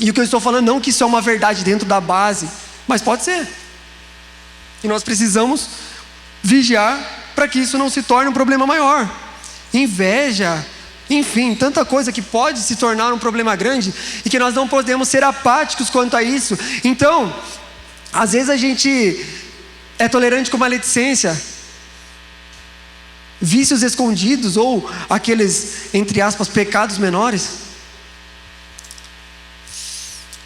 [SPEAKER 1] E o que eu estou falando, não que isso é uma verdade dentro da base, mas pode ser. E nós precisamos vigiar para que isso não se torne um problema maior. Inveja, enfim, tanta coisa que pode se tornar um problema grande e que nós não podemos ser apáticos quanto a isso. Então, às vezes a gente é tolerante com maledicência, vícios escondidos ou aqueles, entre aspas, pecados menores.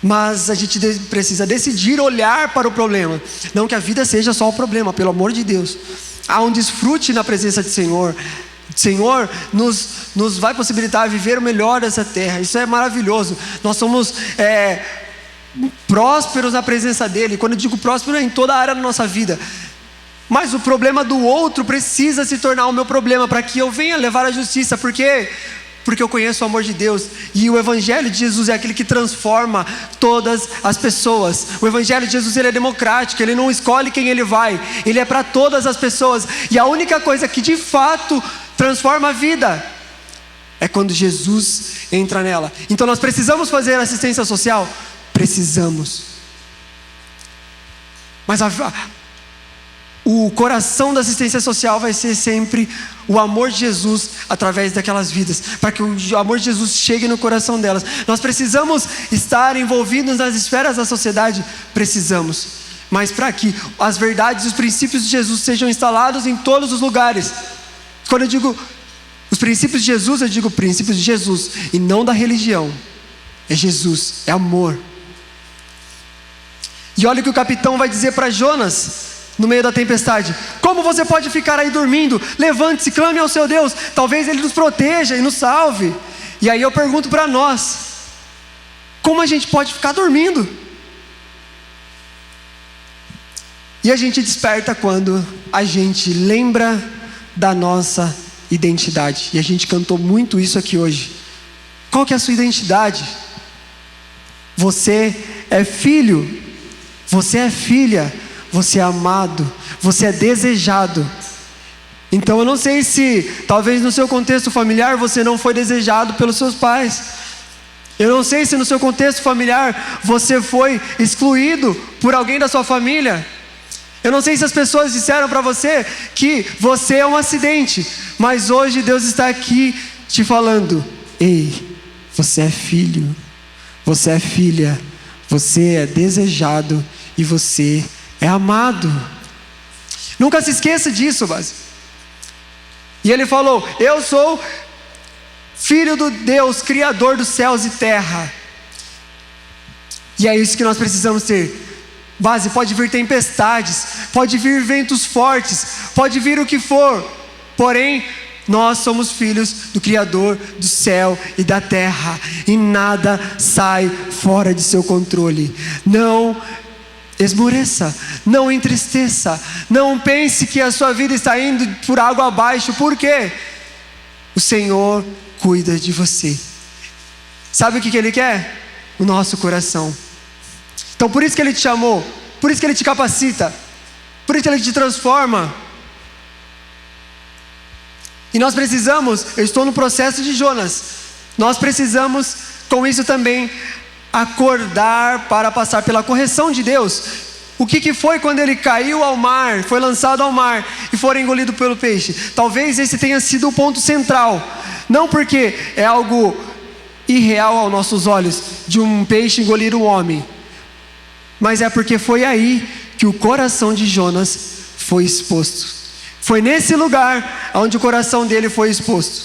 [SPEAKER 1] Mas a gente precisa decidir olhar para o problema. Não que a vida seja só o problema, pelo amor de Deus. Há um desfrute na presença do Senhor. O Senhor nos vai possibilitar viver o melhor dessa terra. Isso é maravilhoso. Nós somos prósperos na presença dEle. Quando eu digo próspero, é em toda a área da nossa vida. Mas o problema do outro precisa se tornar o meu problema, para que eu venha levar a justiça. Por quê? Porque eu conheço o amor de Deus. E o Evangelho de Jesus é aquele que transforma todas as pessoas. O Evangelho de Jesus, ele é democrático. Ele não escolhe quem ele vai. Ele é para todas as pessoas. E a única coisa que de fato transforma a vida é quando Jesus entra nela. Então nós precisamos fazer assistência social? Precisamos. Mas o coração da assistência social vai ser sempre o amor de Jesus através daquelas vidas, para que o amor de Jesus chegue no coração delas. Nós precisamos estar envolvidos nas esferas da sociedade, precisamos, mas para que as verdades e os princípios de Jesus sejam instalados em todos os lugares. Quando eu digo os princípios de Jesus, eu digo princípios de Jesus e não da religião. É Jesus, é amor. E olha o que o capitão vai dizer para Jonas no meio da tempestade: como você pode ficar aí dormindo? Levante-se, clame ao seu Deus, talvez Ele nos proteja e nos salve. E aí eu pergunto para nós: como a gente pode ficar dormindo? E a gente desperta quando a gente lembra da nossa identidade. E a gente cantou muito isso aqui hoje. Qual que é a sua identidade? Você é filho, você é filha, você é amado, você é desejado. Então eu não sei se talvez no seu contexto familiar você não foi desejado pelos seus pais. Eu não sei se no seu contexto familiar você foi excluído por alguém da sua família. Eu não sei se as pessoas disseram para você que você é um acidente, mas hoje Deus está aqui te falando: ei, você é filho, você é filha, você é desejado e você é amado. Nunca se esqueça disso, base. E ele falou: eu sou filho do Deus, criador dos céus e terra. E é isso que nós precisamos ter. Base, pode vir tempestades, pode vir ventos fortes, pode vir o que for, porém nós somos filhos do Criador do céu e da terra, e nada sai fora de seu controle. Não esmoreça, não entristeça, não pense que a sua vida está indo por água abaixo. Por quê? O Senhor cuida de você. Sabe o que Ele quer? O nosso coração. Então por isso que Ele te chamou, por isso que Ele te capacita, por isso que Ele te transforma. E nós precisamos, eu estou no processo de Jonas, nós precisamos com isso também acordar para passar pela correção de Deus. O que foi quando ele caiu ao mar, foi lançado ao mar e foi engolido pelo peixe? Talvez esse tenha sido o ponto central, não porque é algo irreal aos nossos olhos de um peixe engolir um homem, mas é porque foi aí que o coração de Jonas foi exposto. Foi nesse lugar onde o coração dele foi exposto,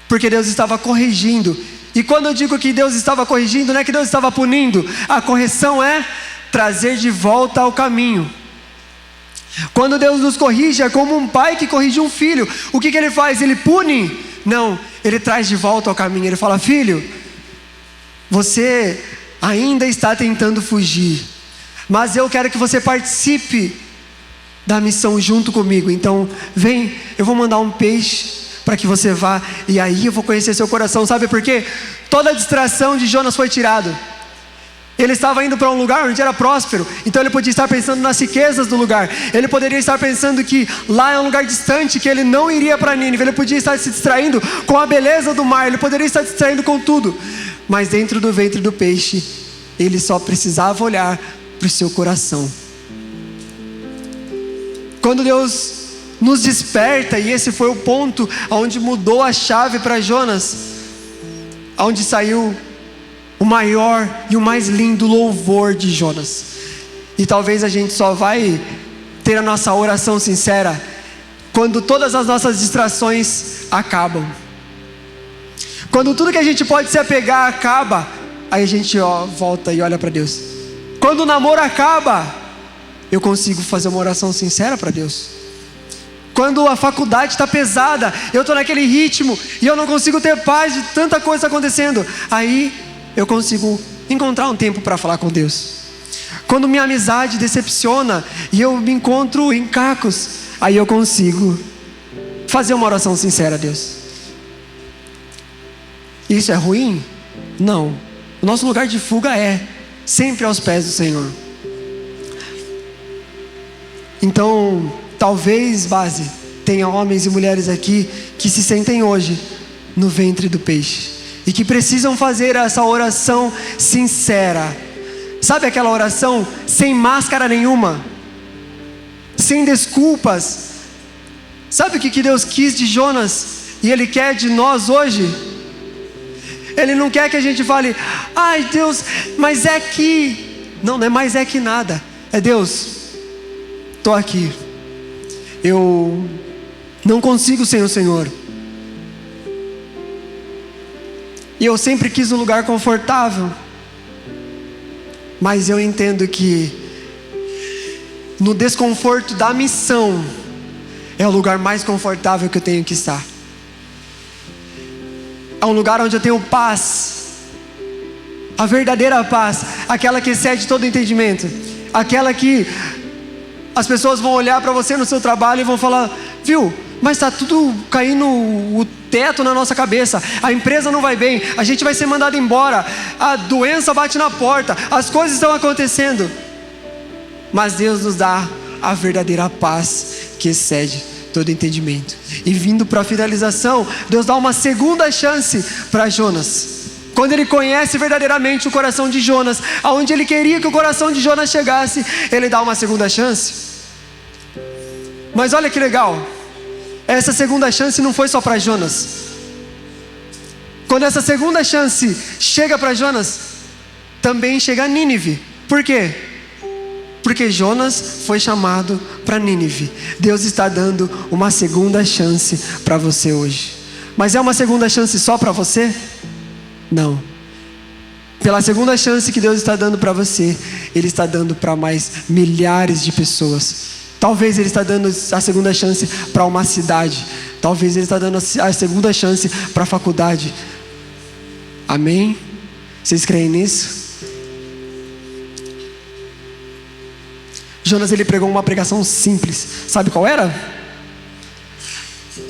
[SPEAKER 1] porque Deus estava corrigindo. E quando eu digo que Deus estava corrigindo, não é que Deus estava punindo. A correção é trazer de volta ao caminho. Quando Deus nos corrige, é como um pai que corrige um filho. O que Ele faz? Ele pune? Não, Ele traz de volta ao caminho. Ele fala: filho, você ainda está tentando fugir, mas eu quero que você participe da missão junto comigo. Então vem, eu vou mandar um peixe para que você vá, e aí eu vou conhecer seu coração. Sabe por quê? Toda a distração de Jonas foi tirada. Ele estava indo para um lugar onde era próspero, então ele podia estar pensando nas riquezas do lugar. Ele poderia estar pensando que lá é um lugar distante, que ele não iria para Nínive. Ele podia estar se distraindo com a beleza do mar, ele poderia estar se distraindo com tudo, mas dentro do ventre do peixe, ele só precisava olhar para o seu coração. Quando Deus nos desperta, e esse foi o ponto onde mudou a chave para Jonas, onde saiu o maior e o mais lindo louvor de Jonas. E talvez a gente só vai ter a nossa oração sincera quando todas as nossas distrações acabam, quando tudo que a gente pode se apegar acaba. Aí a gente volta e olha para Deus. Quando o namoro acaba, eu consigo fazer uma oração sincera para Deus. Quando a faculdade está pesada, eu estou naquele ritmo e eu não consigo ter paz de tanta coisa acontecendo, aí eu consigo encontrar um tempo para falar com Deus. Quando minha amizade decepciona e eu me encontro em cacos, aí eu consigo fazer uma oração sincera a Deus. Isso é ruim? Não. O nosso lugar de fuga é sempre aos pés do Senhor. Então, talvez, base, tenha homens e mulheres aqui que se sentem hoje no ventre do peixe e que precisam fazer essa oração sincera. Sabe aquela oração sem máscara nenhuma? sem desculpas. Sabe o que Deus quis de Jonas e Ele quer de nós hoje? Ele não quer que a gente fale: ai Deus, mas é que... Não é mais é que nada. É: Deus, estou aqui, eu não consigo sem o Senhor, e eu sempre quis um lugar confortável, mas eu entendo que no desconforto da missão é o lugar mais confortável que eu tenho que estar. É um lugar onde eu tenho paz, a verdadeira paz, aquela que excede todo entendimento, aquela que as pessoas vão olhar para você no seu trabalho e vão falar: viu, mas está tudo caindo o teto na nossa cabeça, a empresa não vai bem, a gente vai ser mandado embora, a doença bate na porta, as coisas estão acontecendo, mas Deus nos dá a verdadeira paz que excede todo entendimento. E vindo para a finalização, Deus dá uma segunda chance para Jonas. Quando Ele conhece verdadeiramente o coração de Jonas, aonde Ele queria que o coração de Jonas chegasse, Ele dá uma segunda chance. Mas olha que legal, essa segunda chance não foi só para Jonas. Quando essa segunda chance chega para Jonas, também chega a Nínive. Por quê? Porque Jonas foi chamado para Nínive. Deus está dando uma segunda chance para você hoje. Mas é uma segunda chance só para você? Não. Pela segunda chance que Deus está dando para você, Ele está dando para mais milhares de pessoas. Talvez Ele está dando a segunda chance para uma cidade. Talvez Ele está dando a segunda chance para a faculdade. Amém? Vocês creem nisso? Jonas, ele pregou uma pregação simples. Sabe qual era?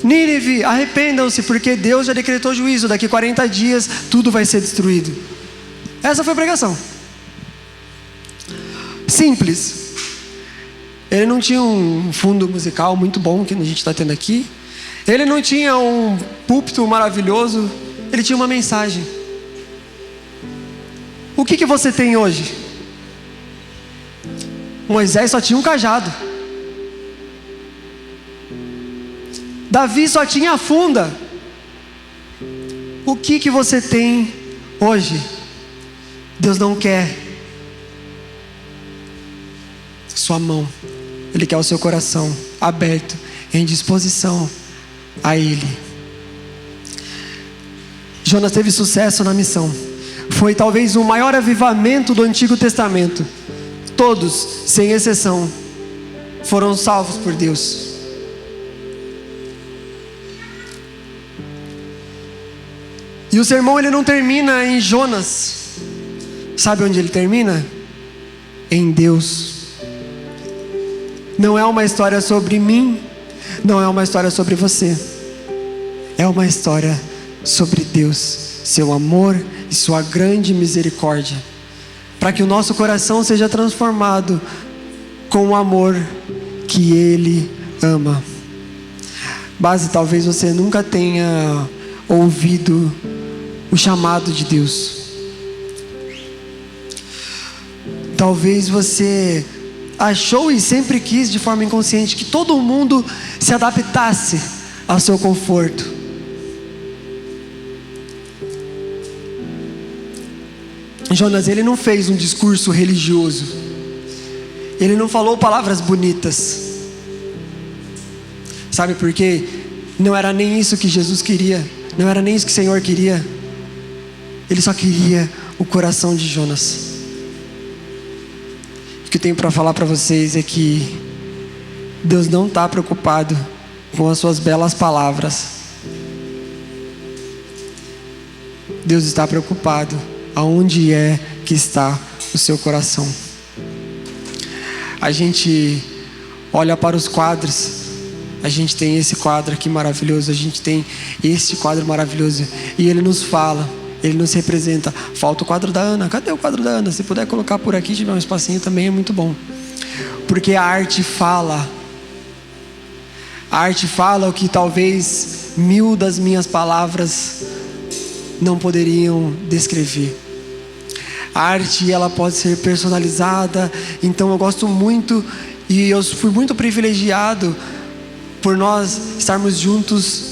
[SPEAKER 1] Nínive, arrependam-se, porque Deus já decretou juízo. Daqui 40 dias tudo vai ser destruído. Essa foi a pregação. Simples. Ele não tinha um fundo musical muito bom, que a gente está tendo aqui. Ele não tinha um púlpito maravilhoso. Ele tinha uma mensagem. O que você tem hoje? Moisés só tinha um cajado. Davi só tinha a funda. O que você tem hoje? Deus não quer sua mão, Ele quer o seu coração aberto, em disposição a Ele. Jonas teve sucesso na missão. Foi talvez o maior avivamento do Antigo Testamento. Todos, sem exceção, foram salvos por Deus. E o sermão ele não termina em Jonas. Sabe onde ele termina? Em Deus. Não é uma história sobre mim, não é uma história sobre você. É uma história sobre Deus, seu amor e sua grande misericórdia, para que o nosso coração seja transformado com o amor que Ele ama. Base, talvez você nunca tenha ouvido o chamado de Deus. Talvez você achou e sempre quis de forma inconsciente que todo mundo se adaptasse ao seu conforto. Jonas, ele não fez um discurso religioso. Ele não falou palavras bonitas. Sabe por quê? Não era nem isso que Jesus queria. Não era nem isso que o Senhor queria. Ele só queria o coração de Jonas. O que eu tenho para falar para vocês é que Deus não está preocupado com as suas belas palavras. Deus está preocupado aonde é que está o seu coração. A gente olha para os quadros. A gente tem esse quadro aqui maravilhoso. A gente tem esse quadro maravilhoso. E ele nos fala, ele nos representa. Falta o quadro da Ana. Cadê o quadro da Ana? Se puder colocar por aqui, tiver um espacinho também é muito bom. Porque a arte fala. A arte fala o que talvez 1000 das minhas palavras não poderiam descrever. A arte, ela pode ser personalizada. Então eu gosto muito E eu fui muito privilegiado por nós estarmos juntos,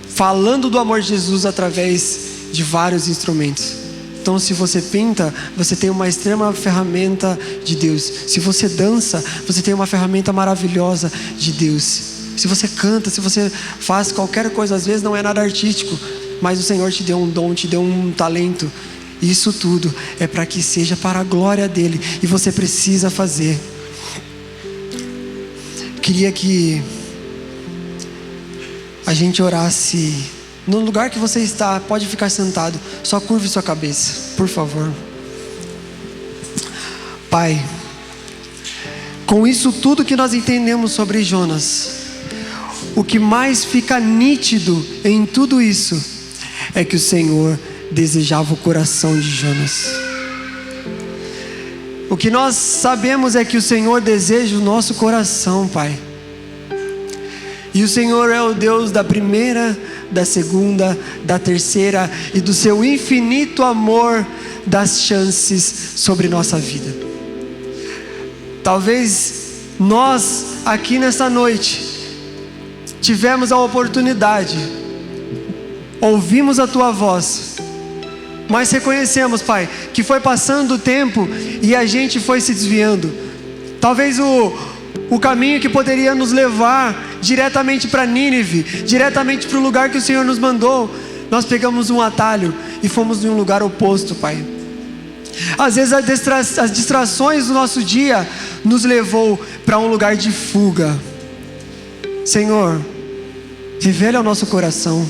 [SPEAKER 1] falando do amor de Jesus através de vários instrumentos. Então, se você pinta, você tem uma extrema ferramenta de Deus. Se você dança, você tem uma ferramenta maravilhosa de Deus. Se você canta, se você faz qualquer coisa, às vezes não é nada artístico, mas o Senhor te deu um dom, te deu um talento. Isso tudo é para que seja para a glória dEle, e você precisa fazer. Queria que a gente orasse. No lugar que você está, pode ficar sentado, só curve sua cabeça, por favor. Pai, com isso tudo que nós entendemos sobre Jonas, o que mais fica nítido em tudo isso é que o Senhor desejava o coração de Jonas. O que nós sabemos é que o Senhor deseja o nosso coração, Pai. E o Senhor é o Deus da primeira, da segunda, da terceira e do seu infinito amor das chances sobre nossa vida. Talvez nós aqui nessa noite tivemos a oportunidade, ouvimos a Tua voz, mas reconhecemos, Pai, que foi passando o tempo e a gente foi se desviando. Talvez o caminho que poderia nos levar diretamente para Nínive, diretamente para o lugar que o Senhor nos mandou, nós pegamos um atalho e fomos em um lugar oposto, Pai. Às vezes as distrações do nosso dia nos levou para um lugar de fuga. Senhor, revele ao nosso coração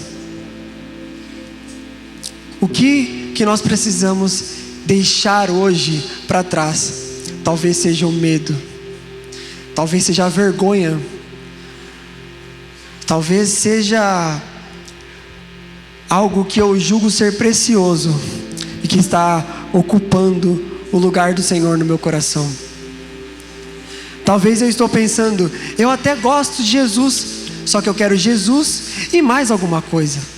[SPEAKER 1] o que nós precisamos deixar hoje para trás. Talvez seja o medo, talvez seja a vergonha, talvez seja algo que eu julgo ser precioso e que está ocupando o lugar do Senhor no meu coração. Talvez eu estou pensando, eu até gosto de Jesus, só que eu quero Jesus e mais alguma coisa.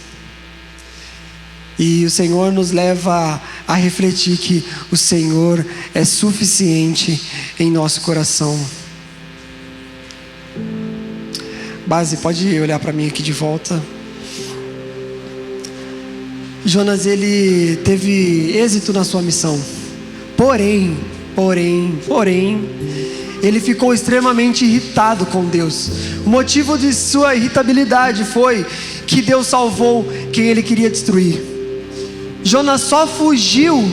[SPEAKER 1] E o Senhor nos leva a refletir que o Senhor é suficiente em nosso coração. Base, pode olhar para mim aqui de volta. Jonas, ele teve êxito na sua missão. Porém, ele ficou extremamente irritado com Deus. O motivo de sua irritabilidade foi que Deus salvou quem ele queria destruir. Jonas só fugiu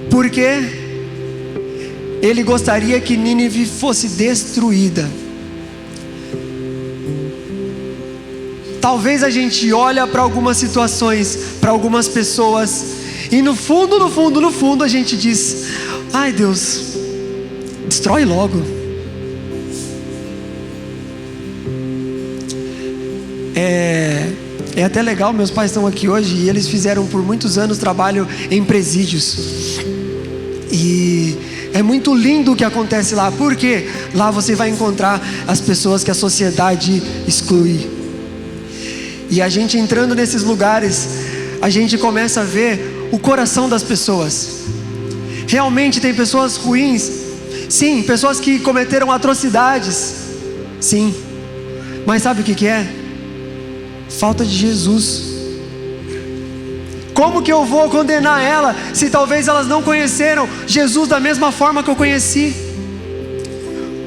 [SPEAKER 1] porque ele gostaria que Nínive fosse destruída. Talvez a gente olha para algumas situações, para algumas pessoas, e no fundo a gente diz: ai Deus, destrói logo. É até legal, meus pais estão aqui hoje e eles fizeram por muitos anos trabalho em presídios. E é muito lindo o que acontece lá, porque lá você vai encontrar as pessoas que a sociedade exclui. E a gente entrando nesses lugares, a gente começa a ver o coração das pessoas. Realmente tem pessoas ruins, sim, pessoas que cometeram atrocidades, sim. Mas sabe o que é? Falta de Jesus. Como que eu vou condenar ela se talvez elas não conheceram Jesus da mesma forma que eu conheci?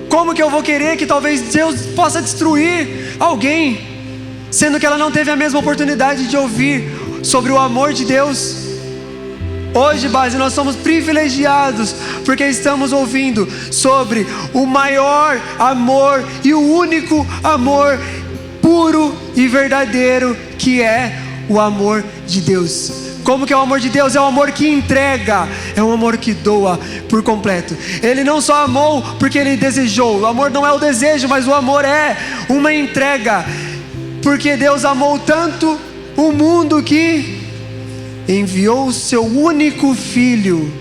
[SPEAKER 1] Como que eu vou querer que talvez Deus possa destruir alguém, sendo que ela não teve a mesma oportunidade de ouvir sobre o amor de Deus? Hoje, base, nós somos privilegiados porque estamos ouvindo sobre o maior amor e o único amor puro e verdadeiro, que é o amor de Deus. Como que é o amor de Deus? É o amor que entrega, é um amor que doa por completo. Ele não só amou porque ele desejou, o amor não é o desejo, mas o amor é uma entrega, porque Deus amou tanto o mundo que enviou o seu único Filho,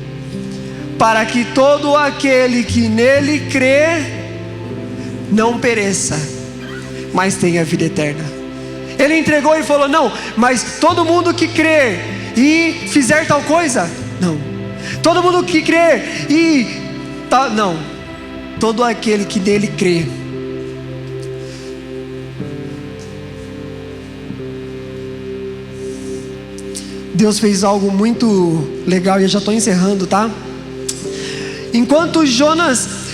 [SPEAKER 1] para que todo aquele que nele crê não pereça, mas tenha vida eterna. Ele entregou e falou: não, mas todo mundo que crer e fizer tal coisa, não. Todo mundo que crer e Não, todo aquele que nele crê. Deus fez algo muito legal e eu já estou encerrando, tá? Enquanto Jonas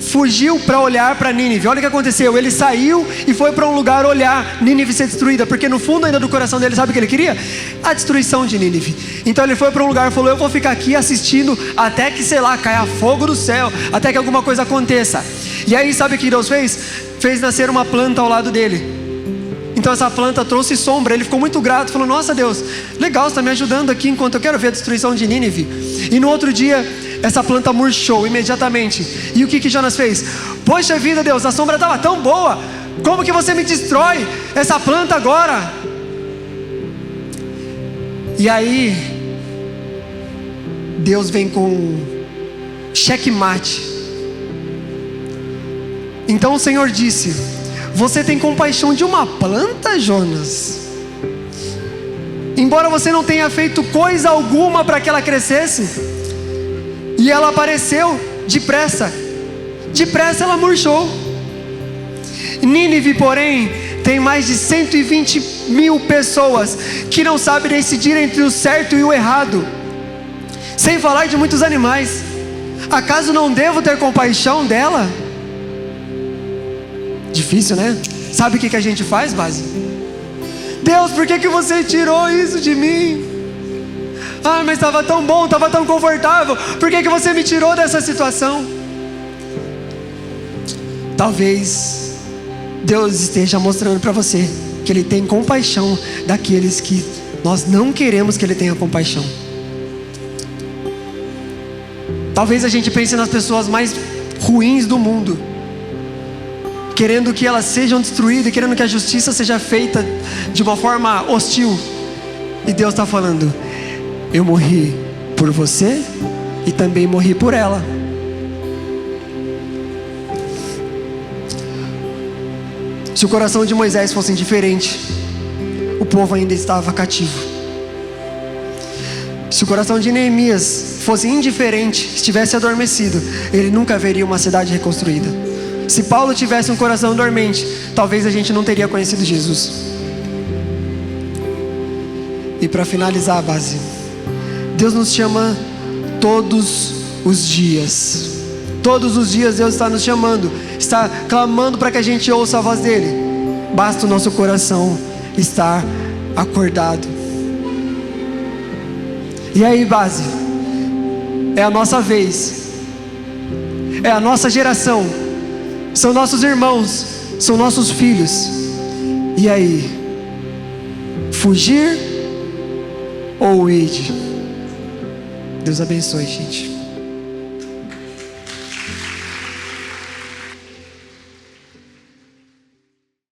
[SPEAKER 1] fugiu para olhar para Nínive, olha o que aconteceu. Ele saiu e foi para um lugar olhar Nínive ser destruída, porque no fundo ainda do coração dele, sabe o que ele queria? A destruição de Nínive. Então ele foi para um lugar e falou: eu vou ficar aqui assistindo até que, sei lá, caia fogo do céu, até que alguma coisa aconteça. E aí sabe o que Deus fez? Fez nascer uma planta ao lado dele. Então essa planta trouxe sombra. Ele ficou muito grato, falou: nossa Deus, legal, você está me ajudando aqui enquanto eu quero ver a destruição de Nínive. E no outro dia essa planta murchou imediatamente. E o que Jonas fez? Poxa vida, Deus, a sombra estava tão boa, como que você me destrói essa planta agora? E aí Deus vem com checkmate. Então o Senhor disse: você tem compaixão de uma planta, Jonas? Embora você não tenha feito coisa alguma para que ela crescesse. E ela apareceu depressa ela murchou. Nínive, porém, tem mais de 120 mil pessoas que não sabem decidir entre o certo e o errado, sem falar de muitos animais. Acaso não devo ter compaixão dela? Difícil, né? Sabe o que a gente faz, base? Deus, por que você tirou isso de mim? Ah, mas estava tão bom, estava tão confortável. Por que você me tirou dessa situação? Talvez Deus esteja mostrando para você que Ele tem compaixão daqueles que nós não queremos que Ele tenha compaixão. Talvez a gente pense nas pessoas mais ruins do mundo, querendo que elas sejam destruídas, querendo que a justiça seja feita de uma forma hostil. E Deus está falando: eu morri por você e também morri por ela. Se o coração de Moisés fosse indiferente, o povo ainda estava cativo. Se o coração de Neemias fosse indiferente, estivesse adormecido, ele nunca veria uma cidade reconstruída. Se Paulo tivesse um coração dormente, talvez a gente não teria conhecido Jesus. E para finalizar a base, Deus nos chama todos os dias. Todos os dias Deus está nos chamando, está clamando para que a gente ouça a voz dEle. Basta o nosso coração estar acordado. E aí, base, é a nossa vez, é a nossa geração, são nossos irmãos, são nossos filhos. E aí, fugir ou ir? Deus abençoe, gente.